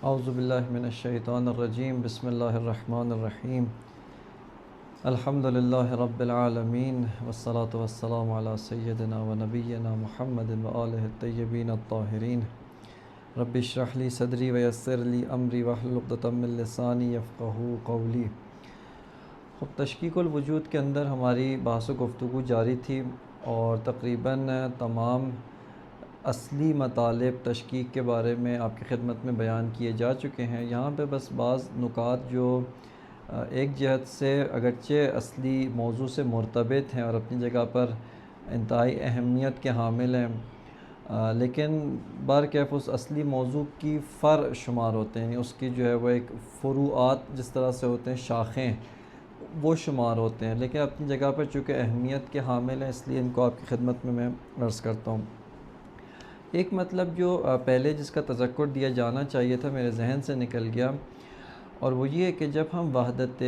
اعوذ باللہ من الشیطان الرجیم بسم اللہ الرحمن الرحیم الحمد للہ رب العالمین والصلاة والسلام علی سیدنا و نبینا محمد و آلہ الطیبین الطاہرین رب اشرح لی صدری ویسر لی امری واحلل عقدۃ من لسانی یفقہوا قولی۔ تشکیک الوجود کے اندر ہماری بحث و گفتگو جاری تھی اور تقریباً تمام اصلی مطالب تشکیک کے بارے میں آپ کی خدمت میں بیان کیے جا چکے ہیں۔ یہاں پہ بس بعض نکات جو ایک جہت سے اگرچہ اصلی موضوع سے مرتبط ہیں اور اپنی جگہ پر انتہائی اہمیت کے حامل ہیں، لیکن برکیف اس اصلی موضوع کی فرع شمار ہوتے ہیں، یعنی اس کی جو ہے وہ ایک فروعات جس طرح سے ہوتے ہیں، شاخیں وہ شمار ہوتے ہیں، لیکن اپنی جگہ پر چونکہ اہمیت کے حامل ہیں اس لیے ان کو آپ کی خدمت میں عرض کرتا ہوں۔ ایک مطلب جو پہلے جس کا تذکر دیا جانا چاہیے تھا میرے ذہن سے نکل گیا، اور وہ یہ کہ جب ہم وحدت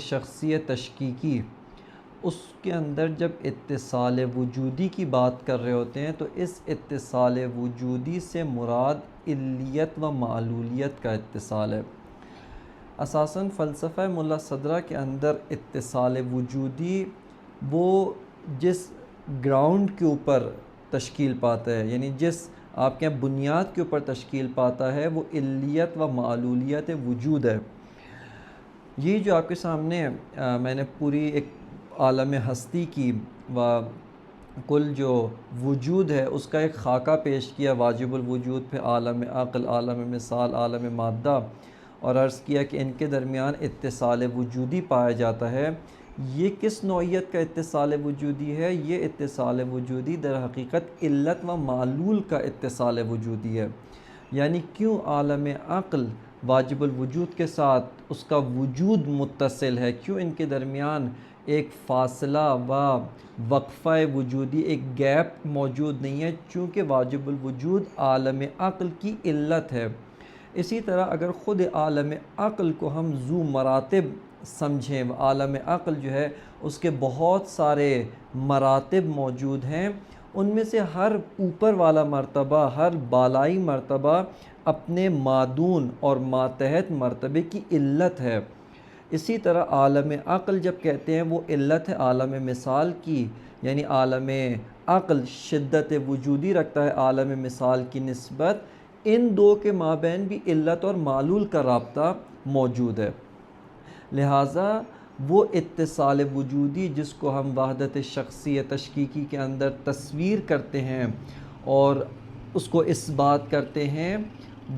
شخصیت تشکیکی اس کے اندر جب اتصال وجودی کی بات کر رہے ہوتے ہیں تو اس اتصال وجودی سے مراد علیت و معلولیت کا اتصال ہے۔ اساساً فلسفہ ملا صدرہ کے اندر اتصال وجودی وہ جس گراؤنڈ کے اوپر تشکیل پاتا ہے، یعنی جس آپ کے بنیاد کے اوپر تشکیل پاتا ہے، وہ علیت و معلولیت وجود ہے۔ یہ جو آپ کے سامنے میں نے پوری ایک عالم ہستی کی و کل جو وجود ہے اس کا ایک خاکہ پیش کیا، واجب الوجود پہ عالم عقل، عالم مثال، عالم مادہ، اور عرض کیا کہ ان کے درمیان اتصال وجودی پایا جاتا ہے۔ یہ کس نوعیت کا اتصال وجودی ہے؟ یہ اتصال وجودی در حقیقت علت و معلول کا اتصال وجودی ہے، یعنی کیوں عالم عقل واجب الوجود کے ساتھ اس کا وجود متصل ہے، کیوں ان کے درمیان ایک فاصلہ و وقفہ وجودی، ایک گیپ موجود نہیں ہے، چونکہ واجب الوجود عالم عقل کی علت ہے۔ اسی طرح اگر خود عالم عقل کو ہم ذو مراتب سمجھیں، عالم عقل جو ہے اس کے بہت سارے مراتب موجود ہیں، ان میں سے ہر اوپر والا مرتبہ، ہر بالائی مرتبہ اپنے مادون اور ماتحت مرتبے کی علت ہے۔ اسی طرح عالم عقل جب کہتے ہیں وہ علت ہے عالم مثال کی، یعنی عالم عقل شدت وجودی رکھتا ہے عالم مثال کی نسبت، ان دو کے مابین بھی علت اور معلول کا رابطہ موجود ہے۔ لہٰذا وہ اتصال وجودی جس کو ہم وحدت شخصیت تشکیکی کے اندر تصویر کرتے ہیں اور اس کو اس بات کرتے ہیں،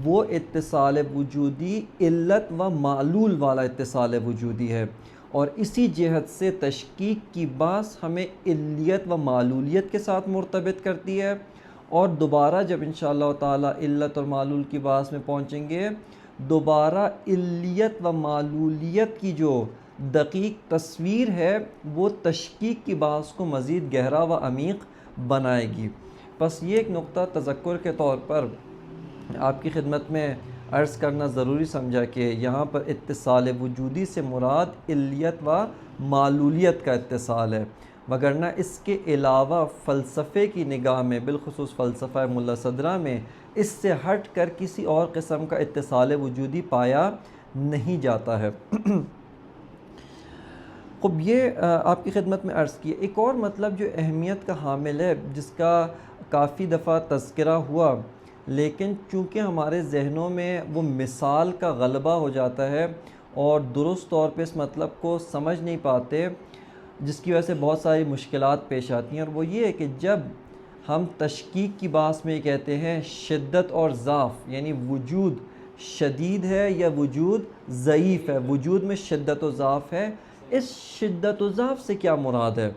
وہ اتصال وجودی علت و معلول والا اتصال وجودی ہے، اور اسی جہت سے تشکیک کی بحث ہمیں علیت و معلولیت کے ساتھ مرتبط کرتی ہے۔ اور دوبارہ جب انشاءاللہ تعالی علت اور معلول کی بحث میں پہنچیں گے، دوبارہ علیت و معلولیت کی جو دقیق تصویر ہے وہ تشکیک کی بحث کو مزید گہرا و عمیق بنائے گی۔ بس یہ ایک نقطہ تذکر کے طور پر آپ کی خدمت میں عرض کرنا ضروری سمجھا کہ یہاں پر اتصال وجودی سے مراد علیت و معلولیت کا اتصال ہے، وگرنہ اس کے علاوہ فلسفے کی نگاہ میں، بالخصوص فلسفہ ملا صدرہ میں، اس سے ہٹ کر کسی اور قسم کا اتصال وجودی پایا نہیں جاتا ہے۔ خب یہ آپ کی خدمت میں عرض کیا۔ ایک اور مطلب جو اہمیت کا حامل ہے، جس کا کافی دفعہ تذکرہ ہوا، لیکن چونکہ ہمارے ذہنوں میں وہ مثال کا غلبہ ہو جاتا ہے اور درست طور پہ اس مطلب کو سمجھ نہیں پاتے، جس کی وجہ سے بہت ساری مشکلات پیش آتی ہیں، اور وہ یہ ہے کہ جب ہم تشکیک کی بحث میں یہ کہتے ہیں شدت اور ضعف، یعنی وجود شدید ہے یا وجود ضعیف ہے، وجود میں شدت و ضعف ہے، اس شدت و ضعف سے کیا مراد ہے؟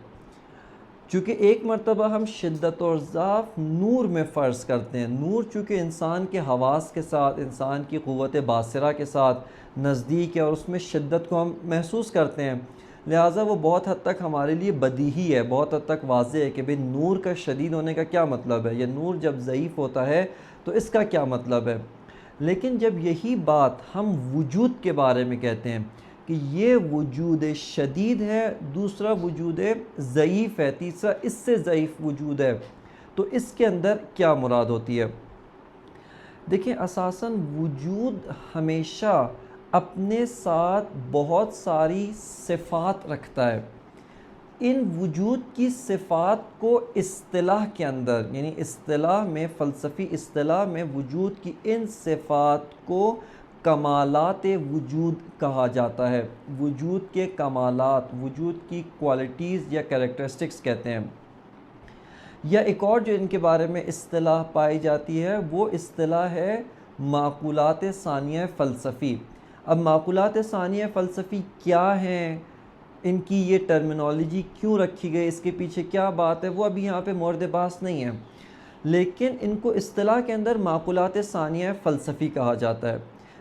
چونکہ ایک مرتبہ ہم شدت اور ضعف نور میں فرض کرتے ہیں، نور چونکہ انسان کے حواس کے ساتھ، انسان کی قوت باصرہ کے ساتھ نزدیک ہے اور اس میں شدت کو ہم محسوس کرتے ہیں، لہٰذا وہ بہت حد تک ہمارے لیے بدیہی ہے، بہت حد تک واضح ہے کہ بھئی نور کا شدید ہونے کا کیا مطلب ہے، یا نور جب ضعیف ہوتا ہے تو اس کا کیا مطلب ہے۔ لیکن جب یہی بات ہم وجود کے بارے میں کہتے ہیں کہ یہ وجود شدید ہے، دوسرا وجود ضعیف ہے، تیسرا اس سے ضعیف وجود ہے، تو اس کے اندر کیا مراد ہوتی ہے؟ دیکھیں اساساً وجود ہمیشہ اپنے ساتھ بہت ساری صفات رکھتا ہے. ان وجود کی صفات کو اصطلاح کے اندر، یعنی اصطلاح میں، فلسفی اصطلاح میں، وجود کی ان صفات کو کمالات وجود کہا جاتا ہے. وجود کے کمالات، وجود کی کوالٹیز یا کریکٹرسٹکس کہتے ہیں. یا ایک اور جو ان کے بارے میں اصطلاح پائی جاتی ہے وہ اصطلاح ہے معقولات ثانیہ فلسفی. اب معقولات ثانیہ فلسفی کیا ہیں، ان کی یہ ٹرمینالوجی کیوں رکھی گئی، اس کے پیچھے کیا بات ہے، وہ ابھی یہاں پہ مورد بحث نہیں ہے، لیکن ان کو اصطلاح کے اندر معقولات ثانیہ فلسفی کہا جاتا ہے.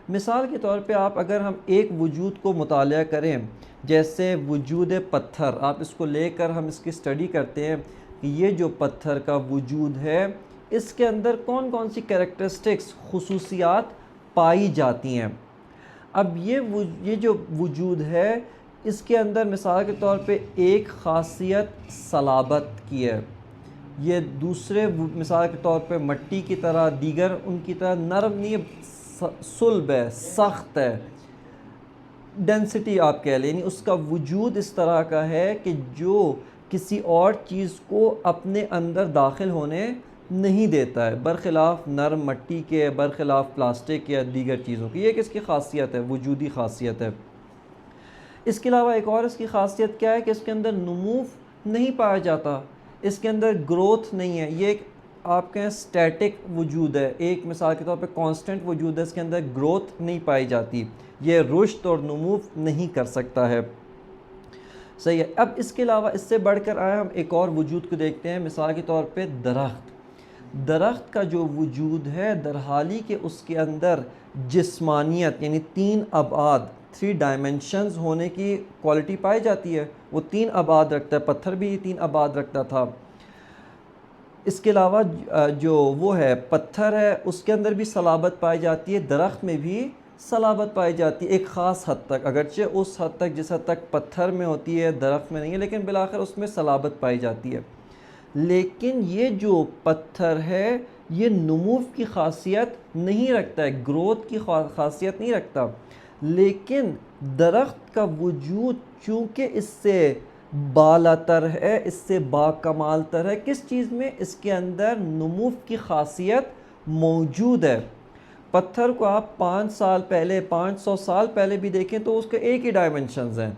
مثال کے طور پہ اگر ہم ایک وجود کو مطالعہ کریں، جیسے وجود پتھر، آپ اس کو لے کر ہم اس کی اسٹڈی کرتے ہیں کہ یہ جو پتھر کا وجود ہے اس کے اندر کون کون سی کریکٹرسٹکس، خصوصیات پائی جاتی ہیں. اب یہ جو وجود ہے اس کے اندر مثال کے طور پہ ایک خاصیت صلابت کی ہے، یہ دوسرے مثال کے طور پہ مٹی کی طرح، دیگر ان کی طرح نرم نہیں، صلب ہے، سخت ہے، ڈینسٹی آپ کہہ لیں، یعنی اس کا وجود اس طرح کا ہے کہ جو کسی اور چیز کو اپنے اندر داخل ہونے نہیں دیتا ہے، برخلاف نرم مٹی کے، برخلاف پلاسٹک یا دیگر چیزوں کی. یہ کس کی خاصیت ہے؟ وجودی خاصیت ہے. اس کے علاوہ ایک اور اس کی خاصیت کیا ہے کہ اس کے اندر نمو نہیں پایا جاتا، اس کے اندر گروتھ نہیں ہے. یہ ایک آپ کہیں سٹیٹک وجود ہے، ایک مثال کے طور پہ کانسٹنٹ وجود ہے، اس کے اندر گروتھ نہیں پائی جاتی، یہ رشد اور نمو نہیں کر سکتا ہے. صحیح ہے. اب اس کے علاوہ اس سے بڑھ کر ہم ایک اور وجود کو دیکھتے ہیں، مثال کے طور پہ درخت. درخت کا جو وجود ہے درحالی کہ اس کے اندر جسمانیت یعنی 3 ابعاد، 3 ڈائمنشنز ہونے کی کوالٹی پائی جاتی ہے، وہ 3 ابعاد رکھتا ہے. پتھر بھی 3 ابعاد رکھتا تھا. اس کے علاوہ جو وہ ہے پتھر ہے اس کے اندر بھی صلابت پائی جاتی ہے، درخت میں بھی صلابت پائی جاتی ہے ایک خاص حد تک، اگرچہ اس حد تک جس حد تک پتھر میں ہوتی ہے درخت میں نہیں ہے، لیکن بالآخر اس میں صلابت پائی جاتی ہے. لیکن یہ جو پتھر ہے یہ نمو کی خاصیت نہیں رکھتا ہے، گروتھ کی خاصیت نہیں رکھتا. لیکن درخت کا وجود چونکہ اس سے بالاتر ہے، اس سے باکمال تر ہے، کس چیز میں؟ اس کے اندر نمو کی خاصیت موجود ہے. پتھر کو آپ 5 سال پہلے، 500 سال پہلے بھی دیکھیں تو اس کے ایک ہی ڈائمنشنز ہیں،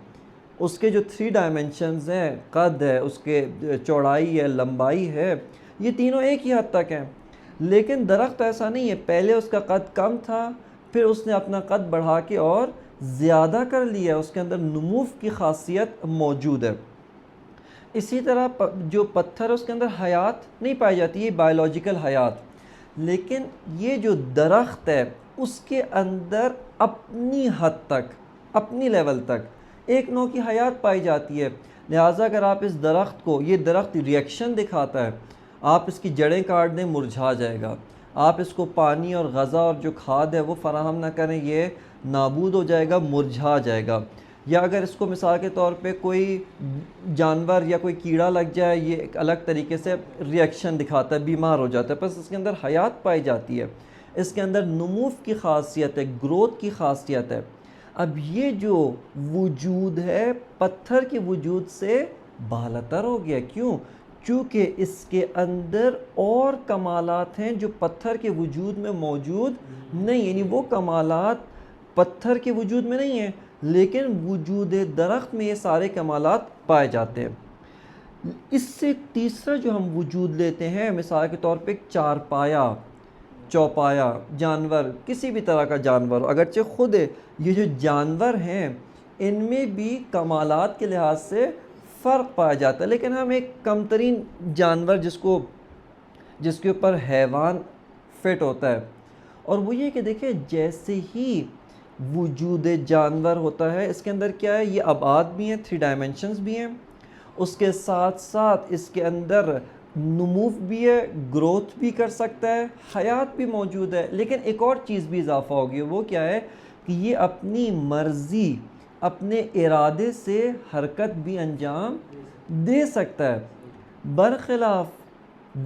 اس کے جو 3 ڈائمنشنز ہیں، قد ہے، اس کے چوڑائی ہے، لمبائی ہے، یہ تینوں ایک ہی حد تک ہیں. لیکن درخت ایسا نہیں ہے، پہلے اس کا قد کم تھا، پھر اس نے اپنا قد بڑھا کے اور زیادہ کر لیا، اس کے اندر نمو کی خاصیت موجود ہے. اسی طرح جو پتھر ہے اس کے اندر حیات نہیں پائی جاتی، یہ بائیولوجیکل حیات. لیکن یہ جو درخت ہے اس کے اندر اپنی حد تک، اپنی لیول تک ایک نوع کی حیات پائی جاتی ہے. لہٰذا اگر آپ اس درخت کو، یہ درخت ریئیکشن دکھاتا ہے، آپ اس کی جڑیں کاٹ دیں مرجھا جائے گا، آپ اس کو پانی اور غذا اور جو کھاد ہے وہ فراہم نہ کریں یہ نابود ہو جائے گا، مرجھا جائے گا. یا اگر اس کو مثال کے طور پہ کوئی جانور یا کوئی کیڑا لگ جائے، یہ ایک الگ طریقے سے ریئیکشن دکھاتا ہے، بیمار ہو جاتا ہے، بس اس کے اندر حیات پائی جاتی ہے، اس کے اندر نمو کی خاصیت ہے، گروتھ کی خاصیت ہے. اب یہ جو وجود ہے پتھر کے وجود سے بالاتر ہو گیا. کیوں؟ چونکہ اس کے اندر اور کمالات ہیں جو پتھر کے وجود میں موجود نہیں، یعنی وہ کمالات پتھر کے وجود میں نہیں ہیں لیکن وجود درخت میں یہ سارے کمالات پائے جاتے ہیں. اس سے تیسرا جو ہم وجود لیتے ہیں، مثال کے طور پہ چارپایا، چوپایا، جانور، کسی بھی طرح کا جانور، اگرچہ خود یہ جو جانور ہیں ان میں بھی کمالات کے لحاظ سے فرق پایا جاتا ہے، لیکن ہم ایک کم ترین جانور جس کے اوپر حیوان فٹ ہوتا ہے، اور وہ یہ کہ دیکھیں جیسے ہی وجود جانور ہوتا ہے اس کے اندر کیا ہے، یہ ابعاد بھی ہیں، 3 ڈائمنشنز بھی ہیں، اس کے ساتھ ساتھ اس کے اندر نمو بھی ہے، گروتھ بھی کر سکتا ہے، حیات بھی موجود ہے. لیکن ایک اور چیز بھی اضافہ ہوگی، وہ کیا ہے کہ یہ اپنی مرضی، اپنے ارادے سے حرکت بھی انجام دے سکتا ہے، برخلاف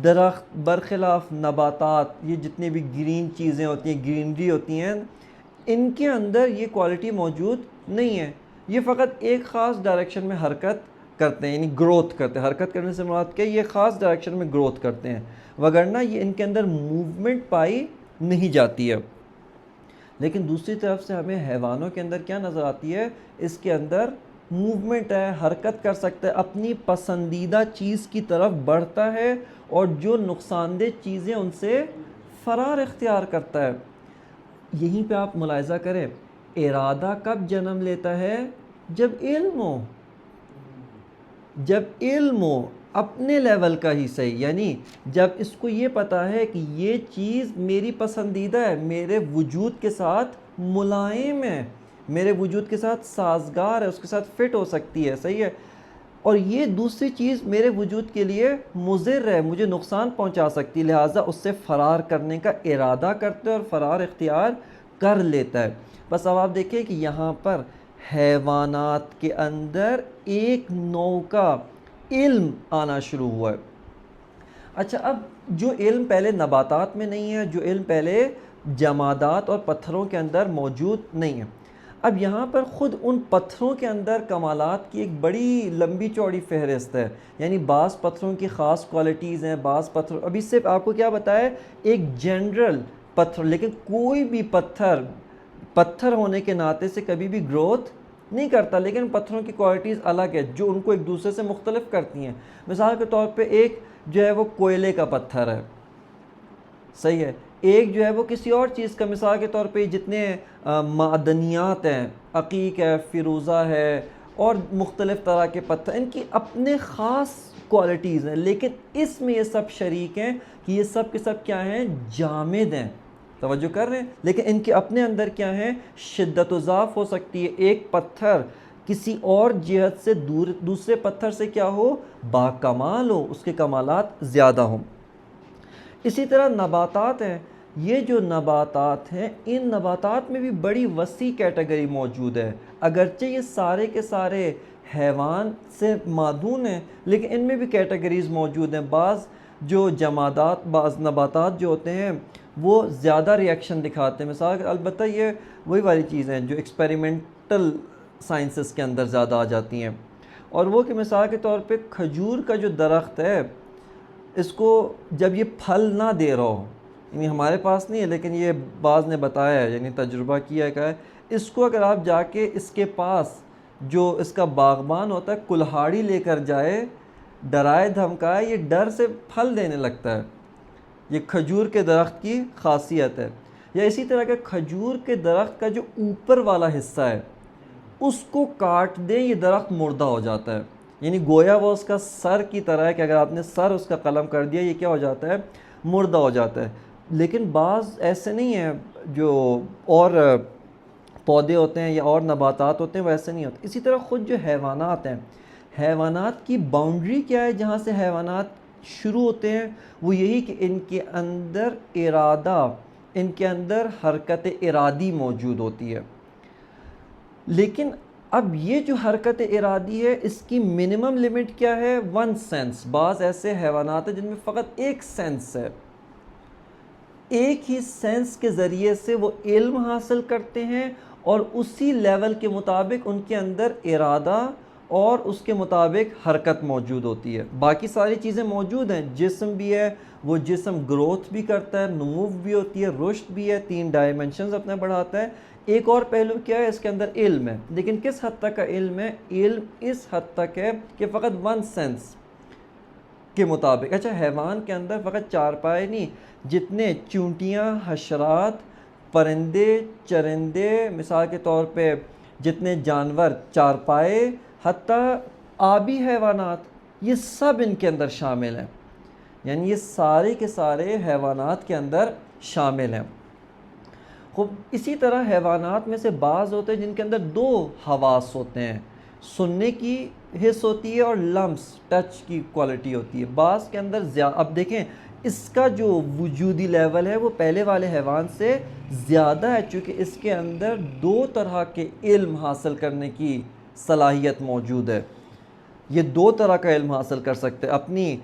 درخت برخلاف نباتات، یہ جتنے بھی گرین چیزیں ہوتی ہیں، گرینری ہوتی ہیں، ان کے اندر یہ کوالٹی موجود نہیں ہے. یہ فقط ایک خاص ڈائریکشن میں حرکت کرتے ہیں، یعنی گروتھ کرتے ہیں. حرکت کرنے سے مراد کیا؟ یہ خاص ڈائریکشن میں گروتھ کرتے ہیں، وگرنہ یہ ان کے اندر موومنٹ پائی نہیں جاتی ہے. لیکن دوسری طرف سے ہمیں حیوانوں کے اندر کیا نظر آتی ہے؟ اس کے اندر موومنٹ ہے، حرکت کر سکتا ہے، اپنی پسندیدہ چیز کی طرف بڑھتا ہے، اور جو نقصان دہ چیزیں ان سے فرار اختیار کرتا ہے. یہیں پہ آپ ملاحظہ کریں، ارادہ کب جنم لیتا ہے؟ جب علم ہو. جب علم ہو اپنے لیول کا ہی صحیح، یعنی جب اس کو یہ پتا ہے کہ یہ چیز میری پسندیدہ ہے، میرے وجود کے ساتھ ملائم ہے، میرے وجود کے ساتھ سازگار ہے، اس کے ساتھ فٹ ہو سکتی ہے، صحیح ہے، اور یہ دوسری چیز میرے وجود کے لیے مضر ہے، مجھے نقصان پہنچا سکتی، لہٰذا اس سے فرار کرنے کا ارادہ کرتا ہے اور فرار اختیار کر لیتا ہے. بس اب آپ دیکھیں کہ یہاں پر حیوانات کے اندر ایک نوع کا علم آنا شروع ہوا ہے. اچھا، اب جو علم پہلے نباتات میں نہیں ہے، جو علم پہلے جمادات اور پتھروں کے اندر موجود نہیں ہے، اب یہاں پر خود ان پتھروں کے اندر کمالات کی ایک بڑی لمبی چوڑی فہرست ہے. یعنی بعض پتھروں کی خاص کوالٹیز ہیں، بعض پتھر، ابھی سے آپ کو کیا بتایا، ایک جنرل پتھر، لیکن کوئی بھی پتھر ہونے کے ناطے سے کبھی بھی گروتھ نہیں کرتا، لیکن پتھروں کی کوالٹیز الگ ہے جو ان کو ایک دوسرے سے مختلف کرتی ہیں. مثال کے طور پہ ایک جو ہے وہ کوئلے کا پتھر ہے، صحیح ہے، ایک جو ہے وہ کسی اور چیز کا، مثال کے طور پہ جتنے معدنیات ہیں، عقیق ہے، فیروزہ ہے، اور مختلف طرح کے پتھر، ان کی اپنے خاص کوالٹیز ہیں، لیکن اس میں یہ سب شریک ہیں کہ یہ سب کے سب کیا ہیں؟ جامد ہیں. توجہ کر رہے ہیں؟ لیکن ان کے اپنے اندر کیا ہیں؟ شدت و ضعف ہو سکتی ہے. ایک پتھر کسی اور جہت سے دوسرے پتھر سے کیا ہو؟ باکمال ہو، اس کے کمالات زیادہ ہوں. اسی طرح نباتات ہیں. یہ جو نباتات ہیں، ان نباتات میں بھی بڑی وسیع کیٹیگری موجود ہے. اگرچہ یہ سارے کے سارے حیوان سے مادون ہیں، لیکن ان میں بھی کیٹیگریز موجود ہیں. بعض جو جمادات، بعض نباتات جو ہوتے ہیں وہ زیادہ ریاکشن دکھاتے ہیں. مثال البتہ یہ وہی والی چیزیں ہیں جو ایکسپیریمنٹل سائنسز کے اندر زیادہ آ جاتی ہیں. اور وہ کہ مثال کے طور پہ کھجور کا جو درخت ہے، اس کو جب یہ پھل نہ دے رہا ہو، یعنی ہمارے پاس نہیں ہے لیکن یہ بعض نے بتایا ہے، یعنی تجربہ کیا ہے، کہا ہے اس کو اگر آپ جا کے اس کے پاس جو اس کا باغبان ہوتا ہے کلہاڑی لے کر جائے، ڈرائے دھمکائے، یہ ڈر سے پھل دینے لگتا ہے. یہ کھجور کے درخت کی خاصیت ہے. یا اسی طرح کے کھجور کے درخت کا جو اوپر والا حصہ ہے اس کو کاٹ دیں، یہ درخت مردہ ہو جاتا ہے. یعنی گویا وہ اس کا سر کی طرح ہے کہ اگر آپ نے سر اس کا قلم کر دیا، یہ کیا ہو جاتا ہے؟ مردہ ہو جاتا ہے. لیکن بعض ایسے نہیں ہیں، جو اور پودے ہوتے ہیں یا اور نباتات ہوتے ہیں وہ ایسے نہیں ہوتے. اسی طرح خود جو حیوانات ہیں، حیوانات کی باؤنڈری کیا ہے جہاں سے حیوانات شروع ہوتے ہیں؟ وہ یہی کہ ان کے اندر ارادہ، ان کے اندر حرکت ارادی موجود ہوتی ہے. لیکن اب یہ جو حرکت ارادی ہے، اس کی منیمم لیمٹ کیا ہے؟ 1 سینس. بعض ایسے حیوانات ہیں جن میں فقط 1 سینس ہے. ایک ہی سینس کے ذریعے سے وہ علم حاصل کرتے ہیں، اور اسی لیول کے مطابق ان کے اندر ارادہ اور اس کے مطابق حرکت موجود ہوتی ہے. باقی ساری چیزیں موجود ہیں، جسم بھی ہے، وہ جسم گروتھ بھی کرتا ہے، نمو بھی ہوتی ہے، رشد بھی ہے، 3 ڈائمنشنز اپنے بڑھاتا ہے. ایک اور پہلو کیا ہے؟ اس کے اندر علم ہے. لیکن کس حد تک کا علم ہے؟ علم اس حد تک ہے کہ فقط 1 سینس کے مطابق. اچھا، حیوان کے اندر فقط 4 پائے نہیں، جتنے چونٹیاں، حشرات، پرندے، چرندے، مثال کے طور پہ جتنے جانور 4 پائے، حتیٰ آبی حیوانات، یہ سب ان کے اندر شامل ہیں. یعنی یہ سارے کے سارے حیوانات کے اندر شامل ہیں. خوب اسی طرح حیوانات میں سے بعض ہوتے ہیں جن کے اندر 2 حواس ہوتے ہیں، سننے کی حس ہوتی ہے اور لمس، ٹچ کی کوالٹی ہوتی ہے. بعض کے اندر اب دیکھیں اس کا جو وجودی لیول ہے وہ پہلے والے حیوان سے زیادہ ہے، چونکہ اس کے اندر 2 طرح کے علم حاصل کرنے کی صلاحیت موجود ہے. یہ دو طرح کا علم حاصل کر سکتے ہیں، اپنی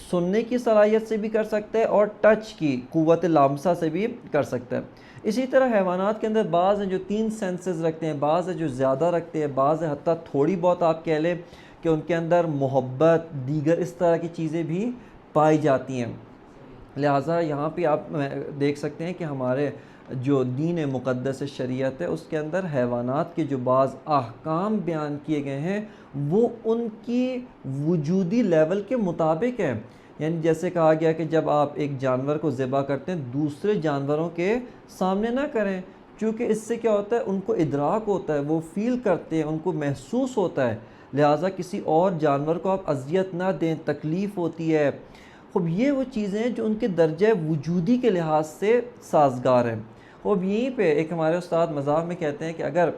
سننے کی صلاحیت سے بھی کر سکتے ہیں اور ٹچ کی قوت لامسہ سے بھی کر سکتے ہیں۔ اسی طرح حیوانات کے اندر بعض ہیں جو 3 سینسز رکھتے ہیں، بعض ہیں جو زیادہ رکھتے ہیں، بعض حتیٰ تھوڑی بہت آپ کہہ لیں کہ ان کے اندر محبت دیگر اس طرح کی چیزیں بھی پائی جاتی ہیں۔ لہٰذا یہاں پہ آپ دیکھ سکتے ہیں کہ ہمارے جو دین مقدس شریعت ہے اس کے اندر حیوانات کے جو بعض احکام بیان کیے گئے ہیں وہ ان کی وجودی لیول کے مطابق ہیں۔ یعنی جیسے کہا گیا کہ جب آپ ایک جانور کو ذبح کرتے ہیں دوسرے جانوروں کے سامنے نہ کریں، چونکہ اس سے کیا ہوتا ہے ان کو ادراک ہوتا ہے، وہ فیل کرتے ہیں، ان کو محسوس ہوتا ہے، لہٰذا کسی اور جانور کو آپ اذیت نہ دیں، تکلیف ہوتی ہے۔ خب یہ وہ چیزیں ہیں جو ان کے درجہ وجودی کے لحاظ سے سازگار ہیں۔ خب یہیں پہ ایک ہمارے استاد مذاق میں کہتے ہیں کہ اگر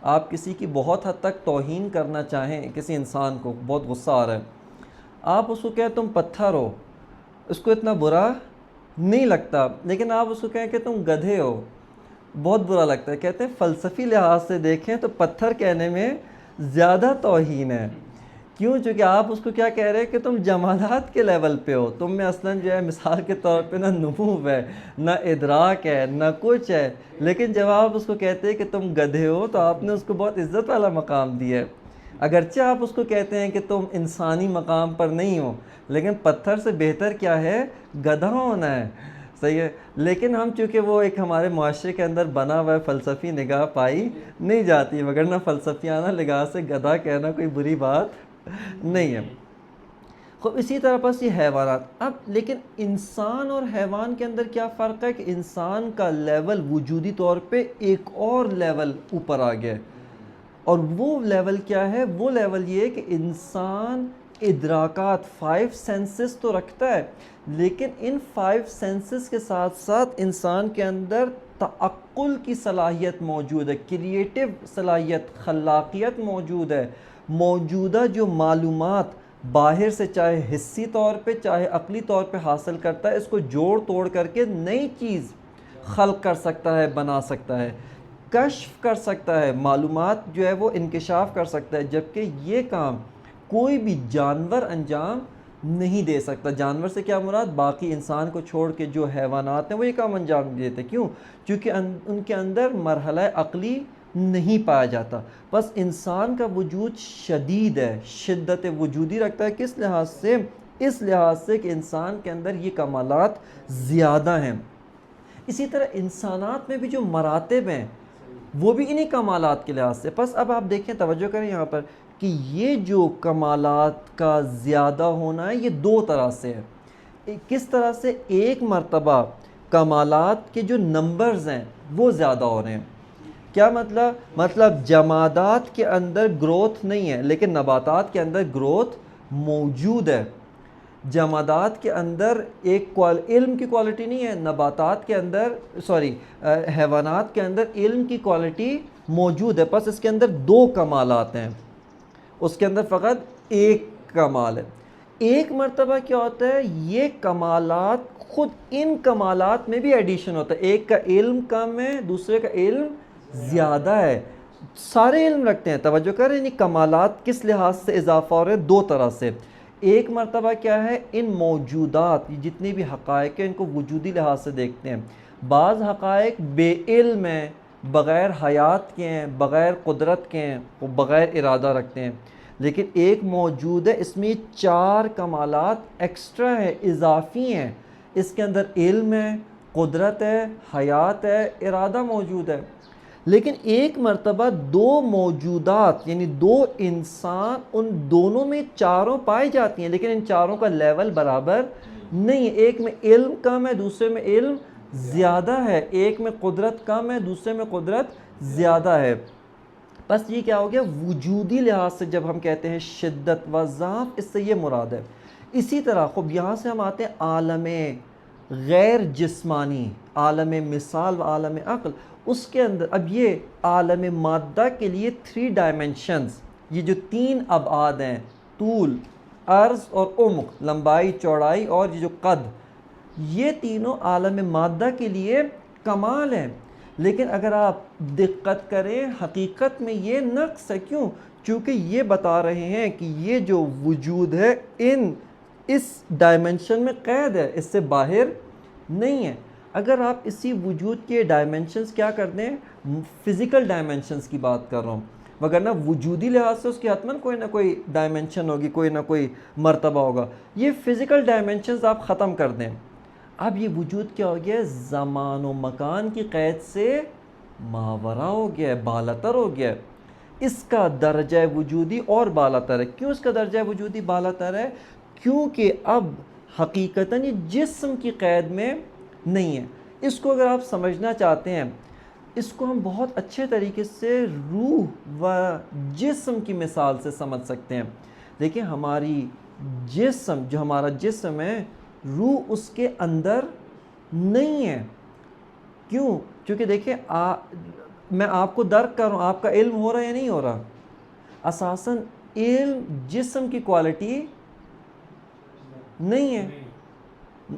آپ کسی کی بہت حد تک توہین کرنا چاہیں، کسی انسان کو بہت غصہ آ رہا ہے، آپ اس کو کہیں تم پتھر ہو، اس کو اتنا برا نہیں لگتا، لیکن آپ اس کو کہیں کہ تم گدھے ہو، بہت برا لگتا ہے۔ کہتے ہیں فلسفی لحاظ سے دیکھیں تو پتھر کہنے میں زیادہ توہین ہے، کیوں؟ چونکہ آپ اس کو کیا کہہ رہے ہیں کہ تم جمادات کے لیول پہ ہو، تم میں اصلاً جو ہے مثال کے طور پہ نہ نمو ہے، نہ ادراک ہے، نہ کچھ ہے، لیکن جب آپ اس کو کہتے ہیں کہ تم گدھے ہو تو آپ نے اس کو بہت عزت والا مقام دیا ہے۔ اگرچہ آپ اس کو کہتے ہیں کہ تم انسانی مقام پر نہیں ہو، لیکن پتھر سے بہتر کیا ہے؟ گدھا ہونا ہے، صحیح ہے۔ لیکن ہم چونکہ وہ ایک ہمارے معاشرے کے اندر بنا ہوا ہے فلسفی نگاہ پائی نہیں جاتی، وگرنہ فلسفیانہ نگاہ سے گدھا کہنا کوئی بری بات نہیں ہے۔ خب اسی طرح بس یہ حیوانات، اب لیکن انسان اور حیوان کے اندر کیا فرق ہے کہ انسان کا لیول وجودی طور پہ ایک اور لیول اوپر آ گیا ہے، اور وہ لیول کیا ہے؟ وہ لیول یہ ہے کہ انسان ادراکات 5 سینسز تو رکھتا ہے، لیکن ان 5 سینسز کے ساتھ ساتھ انسان کے اندر تعقل کی صلاحیت موجود ہے، کریٹیو صلاحیت، خلاقیت موجود ہے۔ موجودہ جو معلومات باہر سے چاہے حسی طور پہ چاہے عقلی طور پہ حاصل کرتا ہے، اس کو جوڑ توڑ کر کے نئی چیز خلق کر سکتا ہے، بنا سکتا ہے، کشف کر سکتا ہے، معلومات جو ہے وہ انکشاف کر سکتا ہے، جبکہ یہ کام کوئی بھی جانور انجام نہیں دے سکتا۔ جانور سے کیا مراد؟ باقی انسان کو چھوڑ کے جو حیوانات ہیں وہ یہ کام انجام نہیں دیتے، کیوں؟ چونکہ ان کے اندر مرحلہ عقلی نہیں پایا جاتا۔ بس انسان کا وجود شدید ہے، شدت وجودی رکھتا ہے، کس لحاظ سے؟ اس لحاظ سے کہ انسان کے اندر یہ کمالات زیادہ ہیں۔ اسی طرح انسانات میں بھی جو مراتب ہیں وہ بھی انہی کمالات کے لحاظ سے۔ پس اب آپ دیکھیں، توجہ کریں یہاں پر کہ یہ جو کمالات کا زیادہ ہونا ہے یہ 2 طرح سے ہے۔ کس طرح سے؟ ایک مرتبہ کمالات کے جو نمبرز ہیں وہ زیادہ ہو رہے ہیں۔ کیا مطلب؟ مطلب جمادات کے اندر گروتھ نہیں ہے لیکن نباتات کے اندر گروتھ موجود ہے۔ جمادات کے اندر ایک علم کی کوالٹی نہیں ہے، نباتات کے اندر حیوانات کے اندر علم کی کوالٹی موجود ہے، بس اس کے اندر 2 کمالات ہیں، اس کے اندر فقط ایک کمال ہے۔ ایک مرتبہ کیا ہوتا ہے؟ یہ کمالات خود ان کمالات میں بھی ایڈیشن ہوتا ہے، ایک کا علم کم ہے دوسرے کا علم زیادہ ہے، سارے علم رکھتے ہیں۔ توجہ کریں، یعنی کمالات کس لحاظ سے اضافہ ہو رہے ہیں؟ 2 طرح سے۔ ایک مرتبہ کیا ہے؟ ان موجودات جتنی بھی حقائق ہیں ان کو وجودی لحاظ سے دیکھتے ہیں۔ بعض حقائق بے علم ہیں، بغیر حیات کے ہیں، بغیر قدرت کے ہیں، وہ بغیر ارادہ رکھتے ہیں، لیکن ایک موجود ہے اس میں 4 کمالات ایکسٹرا ہیں، اضافی ہیں، اس کے اندر علم ہے، قدرت ہے، حیات ہے، ارادہ موجود ہے۔ لیکن ایک مرتبہ 2 موجودات یعنی 2 انسان، ان دونوں میں 4 پائی جاتی ہیں لیکن ان 4 کا لیول برابر نہیں ہے۔ ایک میں علم کم ہے دوسرے میں علم زیادہ ہے، ایک میں قدرت کم ہے دوسرے میں قدرت زیادہ ہے۔ بس یہ کیا ہو گیا؟ وجودی لحاظ سے جب ہم کہتے ہیں شدت و ضعف، اس سے یہ مراد ہے۔ اسی طرح خب یہاں سے ہم آتے ہیں عالم غیر جسمانی، عالم مثال و عالم عقل۔ اس کے اندر اب یہ عالم مادہ کے لیے 3 ڈائمنشنز، یہ جو 3 ابعاد ہیں، طول، عرض اور عمق، لمبائی، چوڑائی اور یہ جو قد، یہ تینوں عالم مادہ کے لیے کمال ہیں۔ لیکن اگر آپ دقت کریں حقیقت میں یہ نقص ہے، کیوں؟ چونکہ یہ بتا رہے ہیں کہ یہ جو وجود ہے اس ڈائمنشن میں قید ہے، اس سے باہر نہیں ہے۔ اگر آپ اسی وجود کے ڈائمنشنز کیا کر دیں، فزیکل ڈائمنشنز کی بات کر رہا ہوں، وگرنہ وجودی لحاظ سے اس کی حتماً کوئی نہ کوئی ڈائمنشن ہوگی، کوئی نہ کوئی مرتبہ ہوگا۔ یہ فزیکل ڈائمنشنز آپ ختم کر دیں، اب یہ وجود کیا ہو گیا ہے، زمان و مکان کی قید سے ماورا ہو گیا ہے، بالاتر ہو گیا ہے۔ اس کا درجہ وجودی اور بالاتر ہے۔ کیوں اس کا درجہ وجودی بالاتر ہے؟ کیونکہ اب حقیقتاً یہ جسم کی قید میں نہیں ہے۔ اس کو اگر آپ سمجھنا چاہتے ہیں، اس کو ہم بہت اچھے طریقے سے روح و جسم کی مثال سے سمجھ سکتے ہیں۔ دیکھیں ہماری جسم، جو ہمارا جسم ہے، روح اس کے اندر نہیں ہے۔ کیوں؟ کیونکہ دیکھیں میں آپ کو درک کر رہا ہوں، آپ کا علم ہو رہا ہے یا نہیں ہو رہا؟ اساساً علم جسم کی کوالٹی نہیں ہے۔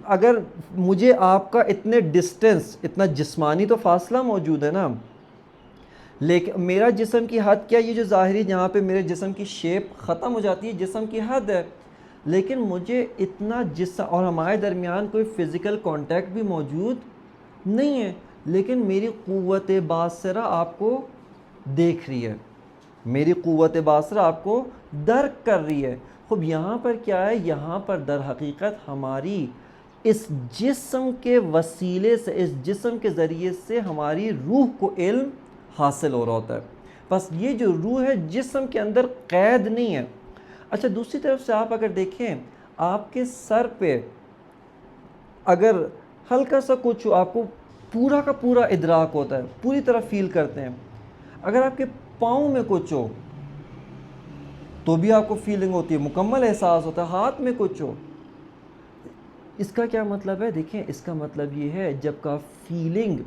اگر مجھے آپ کا اتنے ڈسٹنس، اتنا جسمانی تو فاصلہ موجود ہے نا، لیکن میرا جسم کی حد کیا، یہ جو ظاہری جہاں پہ میرے جسم کی شیپ ختم ہو جاتی ہے، جسم کی حد ہے، لیکن مجھے اتنا جسم اور ہمارے درمیان کوئی فزیکل کانٹیکٹ بھی موجود نہیں ہے، لیکن میری قوت باصرہ آپ کو دیکھ رہی ہے، میری قوت باصرہ آپ کو درک کر رہی ہے۔ خب یہاں پر کیا ہے، یہاں پر در حقیقت ہماری اس جسم کے وسیلے سے، اس جسم کے ذریعے سے ہماری روح کو علم حاصل ہو رہا ہوتا ہے۔ بس یہ جو روح ہے جسم کے اندر قید نہیں ہے۔ اچھا دوسری طرف سے آپ اگر دیکھیں، آپ کے سر پہ اگر ہلکا سا کچھ ہو، آپ کو پورا کا پورا ادراک ہوتا ہے، پوری طرح فیل کرتے ہیں۔ اگر آپ کے پاؤں میں کچھ ہو تو بھی آپ کو فیلنگ ہوتی ہے، مکمل احساس ہوتا ہے۔ ہاتھ میں کچھ ہو، اس کا کیا مطلب ہے؟ دیکھیں اس کا مطلب یہ ہے جب کا فیلنگ،